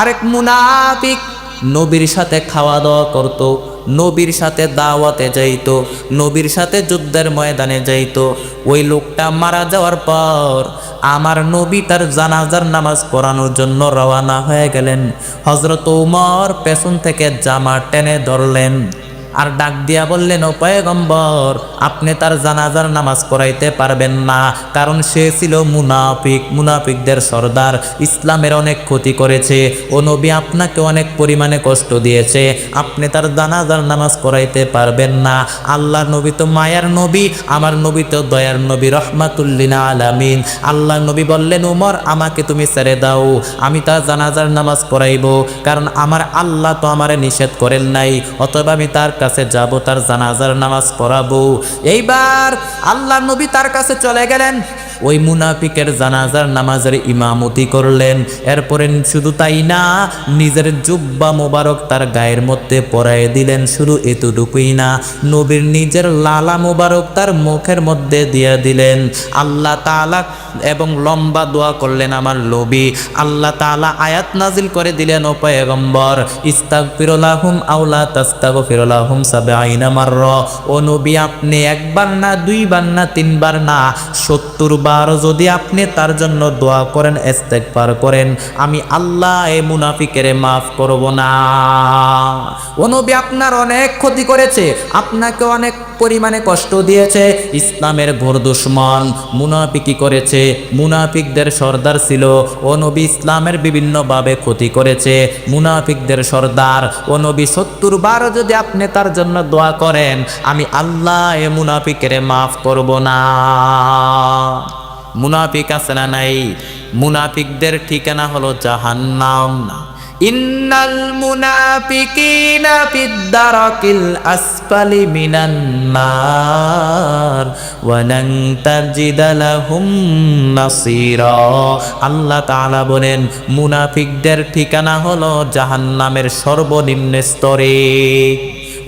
আরেক মুনাফিক নবীর সাথে খাওয়া দাওয়া করত, নবীর সাথে দাওয়াতে যাইত, নবীর সাথে যুদ্ধের ময়দানে যাইত। ওই লোকটা মারা যাওয়ার পর আমার নবী তার জানাজার নামাজ পড়ানোর জন্য রওনা হয়ে গেলেন। হযরত উমর পেছন থেকে জামা টেনে ধরলেন আর ডাক দিয়া বললেন, ও পয়গম্বর, আপনি তার জানাজার নামাজ পড়াইতে পারবেন না, কারণ সে ছিল মুনাফিক, মুনাফিকদের সর্দার, ইসলামের অনেক ক্ষতি করেছে। ও নবী আপনাকে অনেক পরিমাণে কষ্ট দিয়েছে, আপনি তার জানাজার নামাজ পড়াইতে পারবেন না। আল্লাহর নবী তো মায়ার নবী, আমার নবী তো দয়ার নবী, রহমাতুল্লিল আলামিন। আল্লাহর নবী বললেন, উমর, আমাকে তুমি ছেড়ে দাও, আমি তার জানাজার নামাজ পড়াইব, কারণ আমার আল্লাহ তো আমারে নিষেধ করেন নাই, অতএব আমি তার কাছে যাব, তার জানাজার নামাজ পড়াবো। এইবার আল্লাহর নবী তার কাছে চলে গেলেন, ওই মুনাফিকের জানাজার নামাজের ইমামতি করলেন। এরপরে শুধু তাই না, নিজের জুব্বা মোবারক তার গায়ের মধ্যে পরায় দিলেন। শুধু এতটুকুই না, নবীর নিজের লালা মোবারক তার মুখের মধ্যে দিয়ে দিলেন। আল্লাহ তাআলা এবং লম্বা দোয়া করলেন আমার নবী। আল্লাহ তাআলা আয়াত নাজিল করে দিলেন, ও পয়গম্বর, ইস্তাগফিরু লাহুম আও লা তাস্তাগফিরু লাহুম ৭০ মাররা। ও নবী, আপনি একবার না, দুইবার না, তিনবার না, ৭০ বার যদি আপনি তার জন্য দোয়া করেন, ইস্তেগফার করেন, আমি আল্লাহ এই মুনাফিকের মাফ করব না। ও নবী, আপনার অনেক ক্ষতি করেছে, আপনাকে অনেক পরিমাণে কষ্ট দিয়েছে, ইসলামের ঘোর দুশমন, মুনাফিকি করেছে, মুনাফিকদের সর্দার ছিল। ও নবী, ইসলামের বিভিন্ন ভাবে ক্ষতি করেছে, মুনাফিকদের সর্দার। ও নবী, ৭০ বার যদি আপনি তার জন্য দোয়া করেন, আমি আল্লাহ এ মুনাফিকের মাফ করব না। মুনাফিক আছে না নাই? মুনাফিকদের ঠিকানা হলো জাহান্নাম। ইন্নাল মুনাফিকিনা ফিদ দারাকিল আসফালি মিনান নার ওয়া লান তাজিদ লাহুম নাসীরা। আল্লাহ তাআলা বলেন, মুনাফিকদের ঠিকানা হলো জাহান্নামের সর্বনিম্ন স্তরে।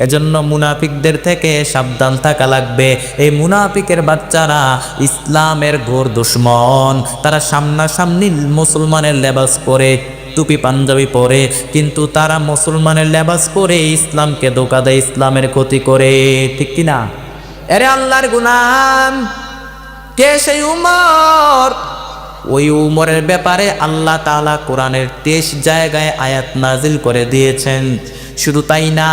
এজন্য মুনাফিকদের থেকে সাবধান থাকা লাগবে। এই মুনাফিকের বাচ্চারা ইসলামের ঘোর দুশমন। তারা সামনাসামনি মুসলমানের লেবাস পরে, টুপি পাঞ্জাবি পরে, কিন্তু তারা মুসলমানের লেবাস পরে ইসলামকে ধোঁকা দেয়, ইসলামের ক্ষতি করে। ঠিক কিনা? আরে আল্লাহর গোলাম, কে সেই উমর? ওই উমরের ব্যাপারে আল্লাহ তাআলা কোরআনের 23 জায়গায় আয়াত নাজিল করে দিয়েছেন। শুধু তাই না,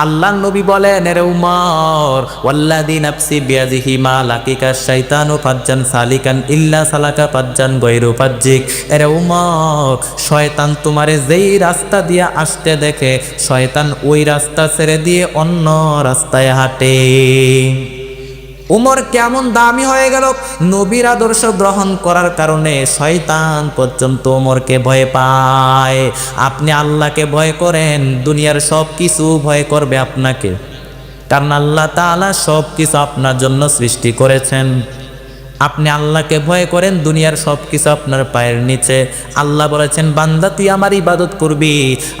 আল্লাহর নবী বলেন, এরে উমর, ওয়াল্লাযী নাফসি বিয়াদিহি মা লাকিকা শাইতানু ফাজ্জান সালিকান ইল্লা সালাকা ফাজ্জান গায়রু ফাজ্জিক। এরে উমর, শয়তান তোমারে যেই রাস্তা দিয়ে আসতে দেখে, শয়তান ওই রাস্তা ছেড়ে দিয়ে অন্য রাস্তায় হাঁটে। উমর কেমন দামি হয়ে গেল! নবীর আদর্শ গ্রহণ করার কারণে শয়তান পর্যন্ত উমরকে ভয় পায়। আপনি আল্লাহকে ভয় করেন, দুনিয়ার সব কিছু ভয় করবে আপনাকে, কারণ আল্লাহ তাআলা সব কিছু আপনার জন্য সৃষ্টি করেছেন। আপনি আল্লাহকে ভয় করেন, দুনিয়ার সব কিছু আপনার পায়ের নিচে। আল্লাহ বলেছেন, বান্দা তুই আমার ইবাদত করবি,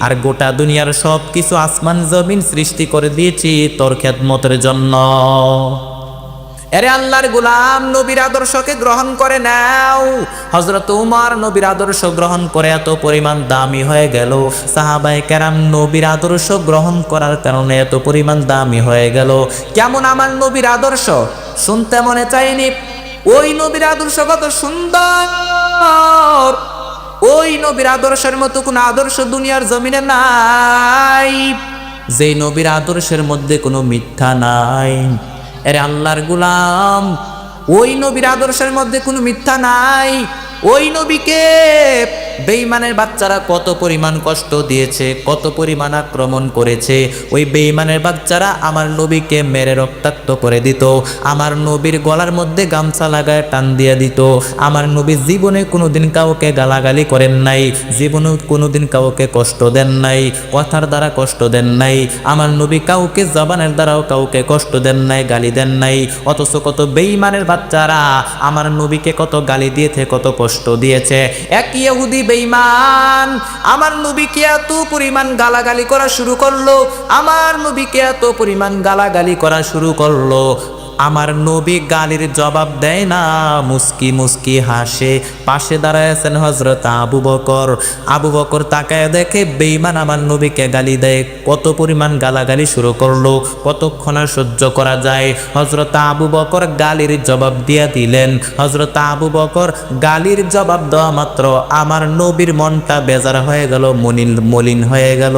আর গোটা দুনিয়ার সব কিছু আসমান জমিন সৃষ্টি করে দিয়েছি তোর খেদমতের জন্য। এরে আল্লাহর গোলাম, নবীর আদর্শকে গ্রহণ করে নাও। হযরত উমর নবীর আদর্শ গ্রহণ করে এত পরিমাণ দামি হয়ে গেল। সাহাবায়ে কেরাম নবীর আদর্শ গ্রহণ করার কারণে এত পরিমাণ দামি হয়ে গেল। কেমন আমার নবীর আদর্শ শুনতে মনে চাইনি? ওই নবীর আদর্শ কত সুন্দর! ওই নবীর আদর্শের মতো কোনো আদর্শ দুনিয়ার জমিনে নাই, যেই নবীর আদর্শের মধ্যে কোনো মিথ্যা নাই। এরে আল্লাহর গোলাম, ওই নবীর আদর্শের মধ্যে কোনো মিথ্যা নাই। ওই নবীকে বেঈমানের বাচ্চারা কত পরিমাণ কষ্ট দিয়েছে, কত পরিমাণ আক্রমণ করেছে। ওই বেঈমানের বাচ্চারা আমার নবীকে মেরে রক্তাক্ত করে দিত, আমার নবীর গলার মধ্যে গামছা লাগায় টান দিয়ে দিত। আমার নবী জীবনে কোনোদিন কাউকে গালাগালি করেন নাই, জীবনে কোনোদিন কাউকে কষ্ট দেন নাই, কথার দ্বারা কষ্ট দেন নাই। আমার নবী কাউকে জবানের দ্বারাও কাউকে কষ্ট দেন নাই, গালি দেন নাই। অথচ কত বেঈমানের বাচ্চারা আমার নবীকে কত গালি দিয়েছে, কত কষ্ট দিয়েছে। এক ইহুদি বেঈমান আমার নবীকে এত পরিমাণ গালাগালি করা শুরু করলো, আমার নবীকে এত পরিমাণ গালাগালি করা শুরু করলো। আমার নবী গালির জবাব দেয় না, মুস্কি মুস্কি হাসে। পাশে দাঁড়ায় আছেন হযরত আবু বকর। আবু বকর তাকায় দেখে বেঈমান আমার নবীকে গালি দেয়, কত পরিমাণ গালাগালি শুরু করলো, কতক্ষণ আর সহ্য করা যায়। হযরত আবু বকর গালির জবাব দিয়া দিলেন। হযরত আবু বকর গালির জবাব দেওয়া মাত্র আমার নবীর মনটা বেজার হয়ে গেল, মলিন হয়ে গেল।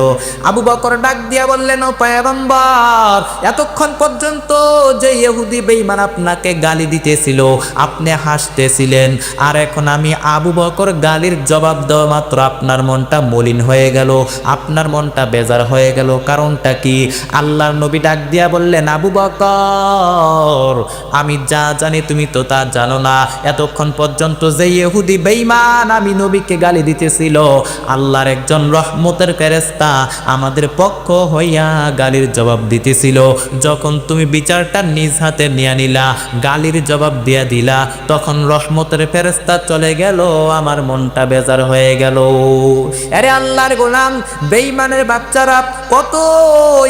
আবু বকর ডাক দিয়া বললেন, ও পয়গম্বর, এতক্ষণ পর্যন্ত যে ইহুদি বেঈমান আপনাকে গালি দিতেছিল, আপনি হাসতেছিলেন, আর এখন আমি আবু বকর গালির জবাব দেওয়া মাত্র আপনার মনটা মলিন হয়ে গেল, আপনার মনটা বেজার হয়ে গেল। কারণটা কি? আল্লাহর নবী ডাক দিয়া বললেন, আবু বকর, আমি যা জানি তুমি তো তা জানো না। এতক্ষণ পর্যন্ত যে ইহুদি বেঈমান আমি নবীকে গালি দিতেছিল, আল্লাহর একজন রহমতের ফেরেশতা আমাদের পক্ষ হইয়া গালির জবাব দিতেছিল। যখন তুমি বিচারটা নিজ হাতে নিয়ে নিলা, গালির জবাব দিয়া দিলা, তখন রহমতের ফেরেশতা চলে গেল, আমার মনটা বেজার হয়ে গেল। আরে আল্লাহর গোলাম, বেঈমানের বাচ্চারা কত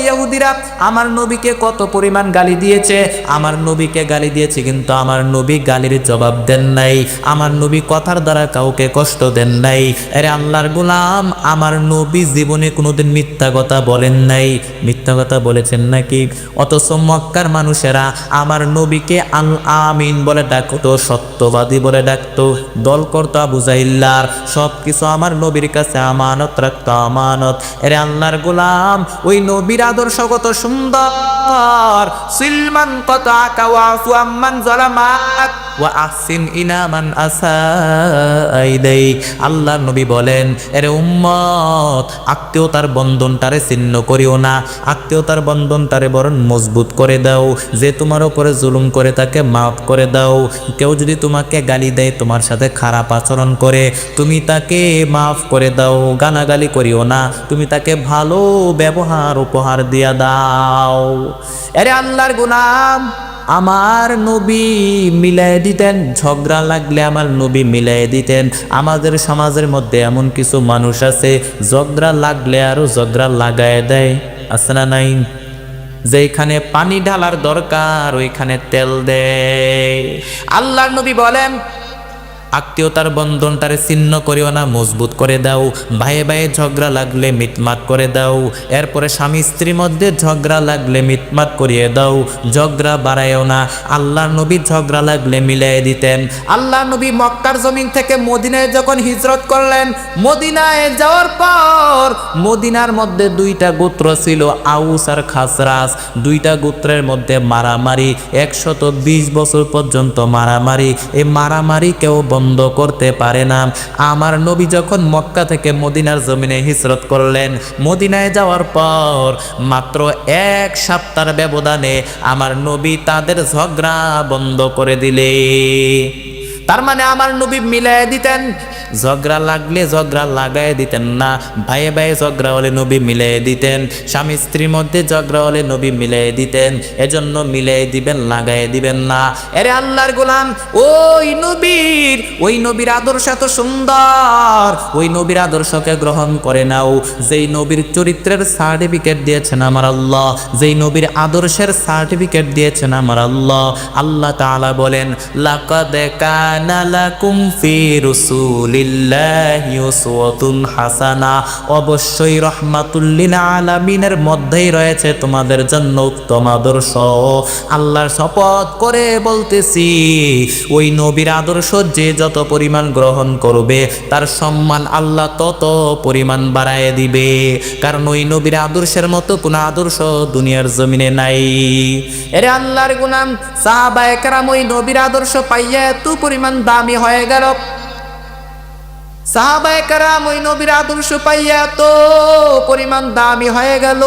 ইহুদিরা আমার নবীকে কত পরিমাণ গালি দিয়েছে, আমার নবীকে গালি দিয়েছে, কিন্তু আমার নবী গালির জবাব দেন নাই, আমার নবী কথার দ্বারা কাউকে কষ্ট দেন নাই। আরে আল্লাহর গোলাম, আমার নবী জীবনে কোনোদিন মিথ্যা কথা বলেন নাই। মিথ্যা কথা বলেছেন নাকি? অথচ মক্কার মানুষেরা আমার নবীকে আল আমিন বলে ডাকতো, সত্যবাদী বলে ডাকতো, দল করতো আবু জাহিল্লার, সবকিছু আমার নবীর কাছে আমানত রাখতো, আমানত। এরে আল্লাহর গোলাম, ওই নবীর আদর্শ কত সুন্দর। সিলমান কাতাকা ওয়া আফু আম্মান যালামাক ওয়া আহসিন ইলা মান আসাইদাই। আল্লাহর নবী বলেন, এরে উম্মত, আত্মীয়তার বন্ধনটারে ছিন্ন করিও না, আত্মীয়তার বন্ধনটারে বরং মজবুত করে দাও। যে তোমার উপরে জুলুম করে তাকে মাফ করে দাও। কেউ যদি তোমাকে গালি দেয়, তোমার সাথে খারাপ আচরণ করে, তুমি তাকে মাফ করে দাও, গালাগালি করিও না, তুমি তাকে ভালো ব্যবহার উপহার দিয়া দাও। আরে আল্লাহর গোলাম, আমার নবী মিলাই দিতেন, ঝগড়া লাগলে আমার নবী মিলাই দিতেন। আমাদের সমাজের মধ্যে এমন কিছু মানুষ আছে, ঝগড়া লাগলে আরো ঝগড়া লাগায় দেয়, আছে না নাই? যেখানে পানি ঢালার দরকার ওইখানে তেল দেয়। আল্লাহর নবী বলেন, আত্মীয়তার বন্ধনটারে ছিন্ন করিও না, মজবুত করে দাও। ভাইয়ে ভাইয়ে ঝগড়া লাগলে মিটমাট করে দাও। এরপরে স্বামী স্ত্রীর মধ্যে ঝগড়া লাগলে মিটমাট করিয়ে দাও, ঝগড়া বাড়ায়ও না। আল্লাহর নবী ঝগড়া লাগলে মিলাই দিতেন। আল্লাহর নবী মক্কার জমিন থেকে মদিনায় যখন হিজরত করলেন, মদিনায় যাওয়ার পর মদিনার মধ্যে দুইটা গোত্র ছিল, আউস আর খাসরাজ। দুইটা গোত্রের মধ্যে মারামারি, 120 বছর পর্যন্ত মারামারি। এই মারামারি কেউ বন্ধ করতে পারে না। আমার নবী যখন মক্কা থেকে মদিনার জমিনে হিজরত করলেন, মদিনায় যাওয়ার পর মাত্র 1 সপ্তাহের ব্যবধানে আমার নবী তাদের ঝগড়া বন্ধ করে দিলে। তার মানে আমার নবী মিলাই দিতেন, ঝগড়া লাগলে ঝগড়া লাগাই দিতেন না। ভাইয়ে ভাইয়ে ঝগড়া হলে নবী মিলাই দিতেন, স্বামী স্ত্রীর মধ্যে ঝগড়া হলে নবী মিলাই দিতেন। এজন্য মিলাই দিবেন, লাগাই দিবেন না। এরে আল্লাহর গোলাম, ওই নবীর আদর্শ এত সুন্দর, ওই নবীর আদর্শকে গ্রহণ করে নাও। যেই নবীর চরিত্রের সার্টিফিকেট দিয়েছেন আমার আল্লাহ, যেই নবীর আদর্শের সার্টিফিকেট দিয়েছেন আমার আল্লাহ। আল্লাহ তাআলা বলেন, লাকাদ কানা লাকুম ফি রাসূলি রাসূলিল্লাহি উসওয়াতুন হাসানা, অবশ্যই রাহমাতুল লিল আলামিনের মধ্যেই রয়েছে তোমাদের জন্য উত্তম আদর্শ। আল্লাহর শপথ করে বলতেছি, ওই নবীর আদর্শ যে যত পরিমাণ গ্রহণ করবে তার সম্মান আল্লাহ তত পরিমাণ বাড়ায় দিবে, কারণ ওই নবীর আদর্শের মতো কোনো আদর্শ দুনিয়ার জমিনে নাই। এরে আল্লাহর গোলাম, সাহাবায়ে কেরাম ওই নবীর আদর্শ পাইয়া এত পরিমাণ দামি হয়ে গেল। সাহাবায়ে কেরাম ওই নবীর আদর্শ পাইয়া এত পরিমাণ দামি হয়ে গেল,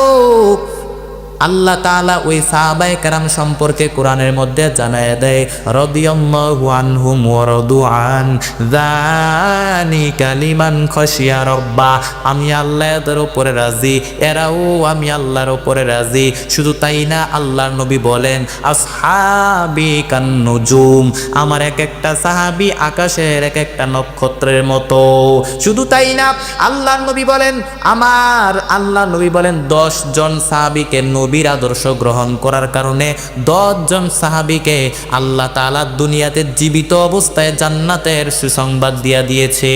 আল্লাহ তাআলা ওই সাহাবায়ে কেরাম সম্পর্কে কোরআনের মধ্যে জানায় দেয়, রাদিয়াল্লাহু আনহুম ওয়া রাদু আন, যালিকা লিমান খাশিয়া রাব্বা। আমি আল্লাহ এদের উপরে রাজি, এরাও আমি আল্লাহর উপরে রাজি। শুধু তাই না, আল্লাহর নবী বলেন, আসহাবি কান নুজুম, আমার এক একটা সাহাবী আকাশের এক একটা নক্ষত্রের মতো। শুধু তাই না, আল্লাহর নবী বলেন, আমার আল্লাহর নবী বলেন 10 জন সাহাবীকে নবীর আদর্শ গ্রহণ করার কারণে 10 জন সাহাবীকে আল্লাহ তাআলা দুনিয়াতে জীবিত অবস্থায় জান্নাতের সুসংবাদ দিয়া দিয়েছে।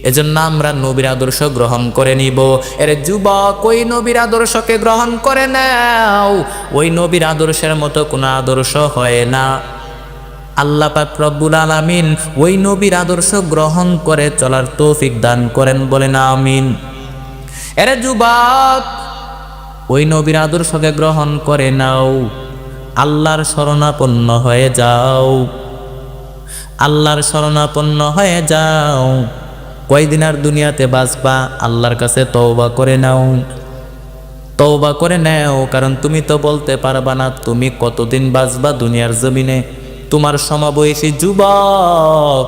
এজন্য আমরা নবীর আদর্শ গ্রহণ করে নিব। এর যুবক, ওই নবীর আদর্শকে গ্রহণ করে নাও। ওই নবীর আদর্শের মতো কোনো আদর্শ হয় না। আল্লাহ পাক রব্বুল আলামিন ওই নবীর আদর্শ গ্রহণ করে চলার তৌফিক দান করেন, বলেন আমিন। এর যুবক, ওই নবীর আদর্শকে গ্রহণ করে নাও, আল্লাহর শরণাপন্ন হয়ে যাও, আল্লাহর শরণাপন্ন হয়ে যাও। কয়দিন আর দুনিয়াতে বাঁচবা, আল্লাহর কাছে তওবা করে নাও, তওবা করে নাও, কারণ তুমি তো বলতে পারবা না তুমি কতদিন বাঁচবা দুনিয়ার জমিনে। তোমার সমবয়সী যুবক,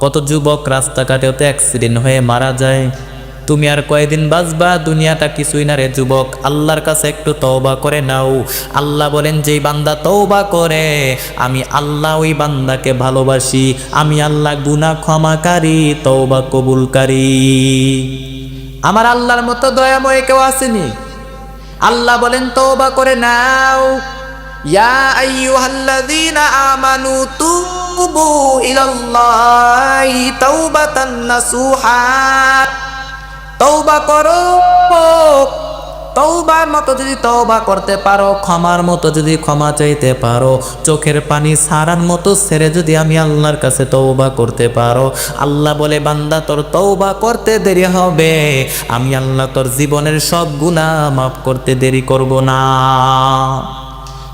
কত যুবক রাস্তাঘাটেও তো অ্যাক্সিডেন্ট হয়ে মারা যায়। তুমি আর কয়দিন বাঁচবা, দুনিয়াটা কিছুই না রে যুবক। আল্লাহর কাছে একটু তওবা করে নাও। আল্লাহ বলেন, যেই বান্দা তওবা করে আমি আল্লাহ ওই বান্দাকে ভালোবাসি। আমি আল্লাহ গুনাহ ক্ষমাকারী, তওবা কবুলকারী। আমার আল্লাহর মতো দয়াময় কেউ আসেনি। আল্লাহ বলেন, তওবা করে নাও। ইয়া আইয়ুহাল্লাযীনা আমানু তুবু ইলাল্লাহি তাওবাতান নাসুহা, তওবা করো। তওবার মতো যদি তওবা করতে পারো, ক্ষমার মতো যদি ক্ষমা চাইতে পারো, চোখের পানি ছাড়ার মতো ছেড়ে যদি আমি আল্লাহর কাছে তওবা করতে পারো, আল্লাহ বলে, বান্দা তোর তওবা করতে দেরি হবে, আমি আল্লাহ তোর জীবনের সব গুনাহ মাফ করতে দেরি করব না।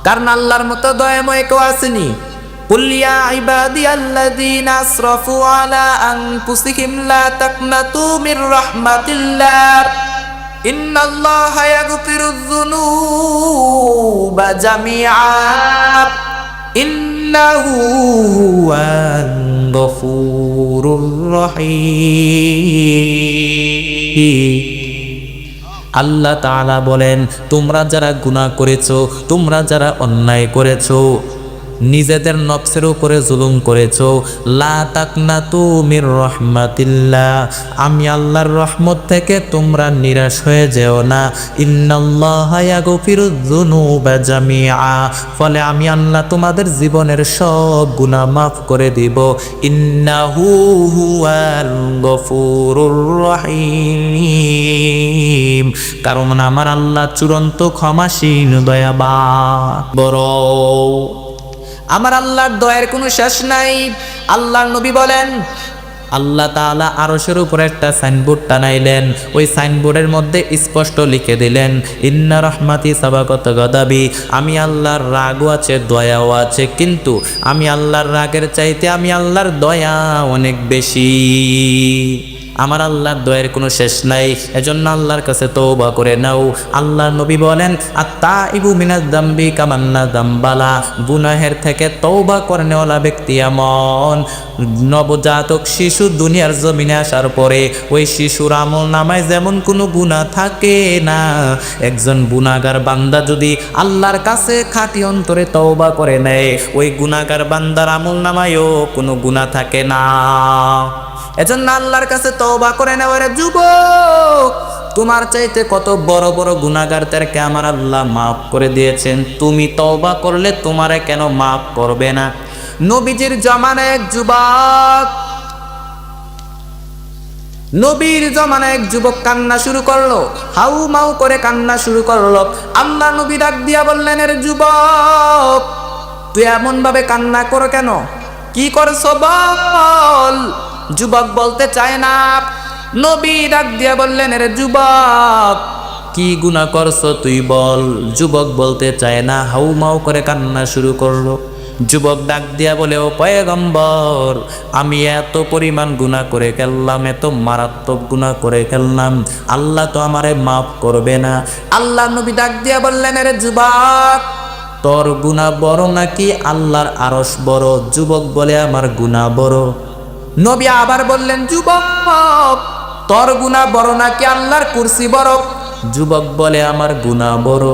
কারণ আল্লাহর মতো দয়াময় কেউ আসেনি। কুল ইয়া ইবাদিয়াল্লাযীনা আসরাফু আলা আনফুসিহিম লা তাকনাতু মির রাহমাতিল্লাহ ইন্নাল্লাহা ইয়াগফিরুয যুনুবা জামিআ ইন্নাহু হুয়াল গফুরুর রহিম। আল্লাহ তাআলা বলেন, তোমরা যারা গুনাহ করেছো, তোমরা যারা অন্যায় করেছো, নিজেদের নফসের উপরে জুলুম করেছো, লা তাকনাতু মির রাহমাতিল্লাহ, আমি আল্লাহর রহমত থেকে তোমরা নিরাশ হয়ে যেও না। ইন্নাল্লাহা ইয়াগফিরুয যুনুবা জামিআ, ফলে আমি আল্লাহ তোমাদের জীবনের সব গুনাহ মাফ করে দিব। ইন্নাহু হুয়াল গফুরুর রহিম, কারণ আমার আল্লাহ চূড়ান্ত ক্ষমাশীল, দয়াবান। বড় আমার আল্লাহর দয়ার কোনো শেষ নাই। আল্লাহর নবী বলেন, আল্লাহ তাআলা আরশের উপরে একটা সাইনবোর্ড টানাইলেন। ওই সাইনবোর্ডের মধ্যে স্পষ্ট লিখে দিলেন, ইন্না রাহমাতি সাবাকাত গাদাবি, আমি আল্লাহর রাগও আছে, দয়াও আছে, কিন্তু আমি আল্লাহর রাগের চাইতে আমি আল্লাহর দয়া অনেক বেশি। আমার আল্লাহর দয়ার কোনো শেষ নাই। এজন্য আল্লাহর কাছে তওবা করে নাও। আল্লাহর নবী বলেন, আত-তাইবু মিনাজ যামবি কামান্না যামবালা, গুনাহের থেকে তওবা করেনেওয়ালা ব্যক্তি এমন নবজাতক শিশু দুনিয়ার জমিনে আসার পরে ওই শিশুর আমল নামায় যেমন কোনো গুনাহ থাকে না, একজন গুনাহগার বান্দা যদি আল্লাহর কাছে খাঁটি অন্তরে তওবা করে নেয়, ওই গুনাহগার বান্দার আমল নামায়ও কোনো গুনাহ থাকে না। এজন্য আল্লাহর কাছে তওবা করে নেওয়ার যুবক, তোমার চাইতে কত বড় বড় গুনাহগারদেরকে আমার আল্লাহ মাফ করে দিয়েছেন। তুমি তওবা করলে তোমারে কেন মাফ করবে না? নবীজির জামানায় এক যুবক নবীর জমানায় এক যুবক কান্না শুরু করলো, হাউ মাউ করে কান্না শুরু করলো। আল্লাহ নবী ডাক দিয়া বললেন, এর যুবক তুই এমন ভাবে কান্না করো কেন? কি করছো বল? যুবক বলতে চায় না। নবী ডাক দিয়া বললেন, এর যুবক কি গুনাহ করছো তুই বল। যুবক বলতে চায় না, হাউ মাউ করে কান্না শুরু করলো। যুবক ডাক দিয়া বলে, ও পয়গম্বর, আমি এত পরিমাণ গুনাহ করে ফেললাম, এত মারাত্মক গুনাহ করে ফেললাম, আল্লাহ তো আমারে মাফ করবে না। আল্লাহ নবী ডাক দিয়া বললেন, আরে যুবক তোর গুনাহ বড় নাকি আল্লাহর আরশ বড়? যুবক বলে, আমার গুনাহ বড়। নবী আবার বললেন, যুবক তোর গুনাহ বড় নাকি আল্লাহর কুরসি বড়? যুবক বলে, আমার গুনাহ বড়।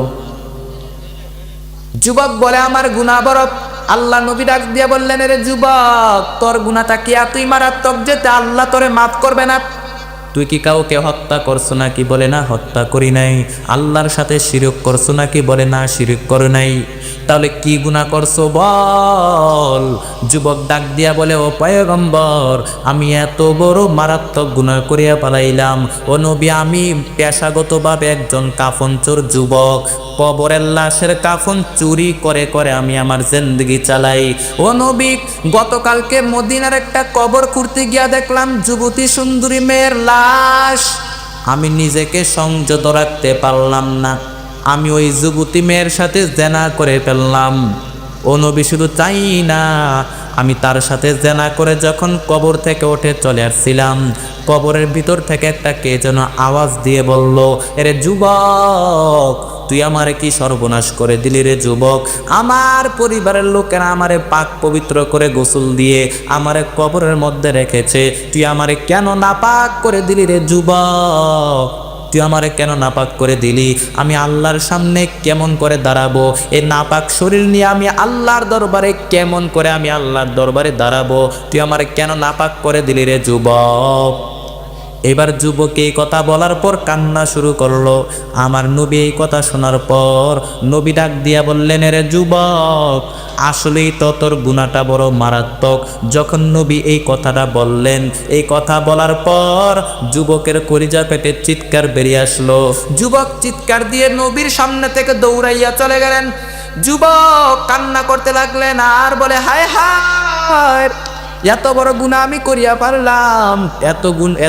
যুবক বলে, আমার গুনাহ বড়। আল্লাহ নবী ডাক দিয়া বললেন, রে যুবক তোর গুনাহটা কি এতই মারাত্মক যে আল্লাহ তোরে মাফ করবে না? তুই কি কাউকে হত্যা করছো নাকি? বলে, না হত্যা করি নাই। আল্লাহর সাথে শিরক করছো নাকি? বলে, না শিরক করে নাই। তাহলে কি গুনাহ করছো বল? যুবক ডাক দিয়া বলে, ও পয়গম্বর, আমি এত বড় মারাত্মক গুনাহ করিয়া পালাইলাম। ও নবী, আমি পেশাগতভাবে একজন কাফনচোর যুবক। কবরের লাশের কাফন চুরি করে করে আমি আমার জিন্দেগি চালাই। ও নবী, গতকালকে মদিনার একটা কবর খুঁড়তে গিয়া দেখলাম যুবতী সুন্দরী মেয়ের লাশ। আমি নিজেকে সংযত রাখতে পারলাম না, আমি ওই যুবতী মেয়ের সাথে জেনা করে ফেললাম। ও নবী, শুধু চাই না, আমি তার সাথে জেনা করে যখন কবর থেকে উঠে চলে আসছিলাম, কবরের ভিতর থেকে একটা কে যেন আওয়াজ দিয়ে বলল, এরে যুবক তুই আমারে কি সর্বনাশ করে দিলি রে যুবক? আমার পরিবারের লোকেরা আমারে পাক পবিত্র করে গোসল দিয়ে আমারে কবরের মধ্যে রেখেছে, তুই আমারে কেন নাপাক করে দিলি রে যুবক? তুই আমারে কেন নাপাক করে দিলি? আমি আল্লাহর সামনে কেমন করে দাঁড়াবো? এই নাপাক শরীর নিয়ে আমি আল্লাহর দরবারে কেমন করে আমি আল্লাহর দরবারে দাঁড়াবো? তুই আমারে কেন নাপাক করে দিলি রে যুবক? এবার যুবক এই কথা বলার পর কান্না শুরু করলো। আমার নবী এই কথা শোনার পর নবী ডাক দিয়া বললেন, রে যুবক আসলেই তো তোর গুনাহটা বড় মারাত্মক। যখন নবী এই কথাটা বললেন, এই কথা বলার পর যুবকের কলিজা পেটে চিৎকার বেরিয়ে আসলো। যুবক চিৎকার দিয়ে নবীর সামনে থেকে দৌড়াইয়া চলে গেলেন। যুবক কান্না করতে লাগলেন আর বলে, হায় হায়, এত বড় গুনাহ আমি করিয়া পারলাম,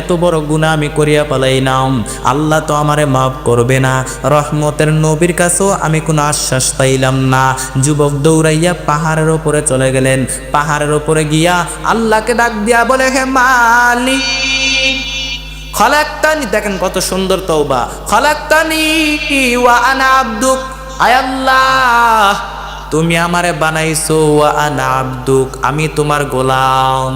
এত বড় গুনাহ আমি করিয়া পালাইলাম, আল্লাহ তো আমারে মাফ করবে না। রহমতের নবীর কাছেও আমি কোনো আশ্বাস পাইলাম না। যুবক দৌড়াইয়া পাহাড়ের ওপরে চলে গেলেন। পাহাড়ের ওপরে গিয়া আল্লাহকে ডাক দিয়া বলে, হে মালিক খালাক্তানি, দেখেন কত সুন্দর তওবা, খালাক্তানি ওয়া আনা আবদুক, আয় আল্লাহ তুমি আমারে বানাইছো, ওয়া আনা আবদুক আমি তোমার গোলাম,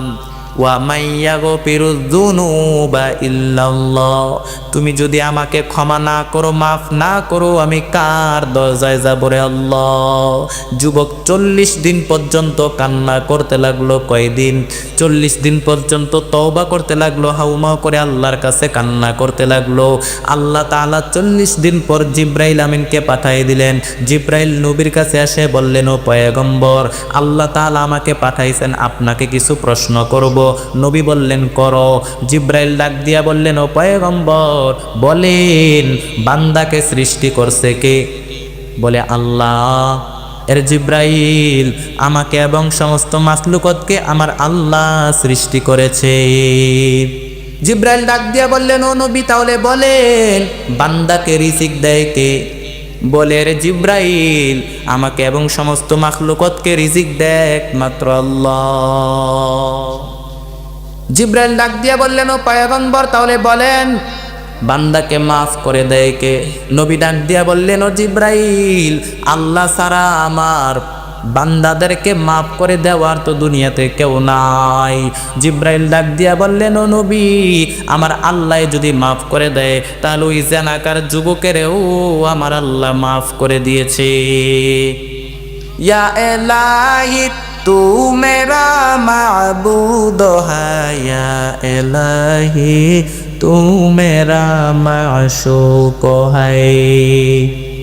ওয়া মাইয়াগফিরুয যুনুবা ইল্লাল্লাহ তুমি যদি আমাকে ক্ষমা না করো, মাফ না করো, আমি কার দরজায় যাব রে আল্লাহ? যুবক 40 দিন পর্যন্ত কান্না করতে লাগলো। কয়দিন? 40 দিন পর্যন্ত তওবা করতে লাগলো, হাউমাউ করে আল্লাহর কাছে কান্না করতে লাগলো। আল্লাহ তাআলা 40 দিন পর জিব্রাইল আমিনকে পাঠিয়ে দিলেন। জিব্রাইল নবীর কাছে এসে বললেন, ও পয়গম্বর, আল্লাহ তাআলা আমাকে পাঠাইছেন আপনাকে কিছু প্রশ্ন করব। নবী বললেন, করো। জিব্রাইল ডাক দিয়া বললেন, ও পয়গম্বর বলেন, বান্দাকে সৃষ্টি করছে কে? বলে, আল্লাহ। এর জিব্রাইল, আমাকে এবং সমস্ত মাখলুকতকে আমার আল্লাহ সৃষ্টি করেছে। জিব্রাইল ডাক দিয়া বললেন, ও নবী তাহলে বলেন, বান্দাকে রিজিক দেয় কে? বলে, রে জিব্রাইল, আমাকে এবং সমস্ত মাখলুকতকে রিজিক দেয় একমাত্র আল্লাহ। জিব্রাইল ডাক দিয়া বললেন, ও পয়গম্বর তাহলে বলেন, বান্দাকে মাফ করে দেয় কে? নবী ডাক দিয়া বললেন, ও জিব্রাইল, আল্লাহ ছাড়া আমার বান্দাদেরকে মাফ করে দেওয়ার তো দুনিয়াতে কেউ নাই। জিব্রাইল ডাক দিয়া বললেন, ও নবী, আমার আল্লাহ যদি মাফ করে দেয় তাহলে ওই জেনাকার যুবকেরও আমার আল্লাহ মাফ করে দিয়েছে। ইয়া ইলাহি तू मेरा माबूद है, या इलाही तू मेरा माशूक है।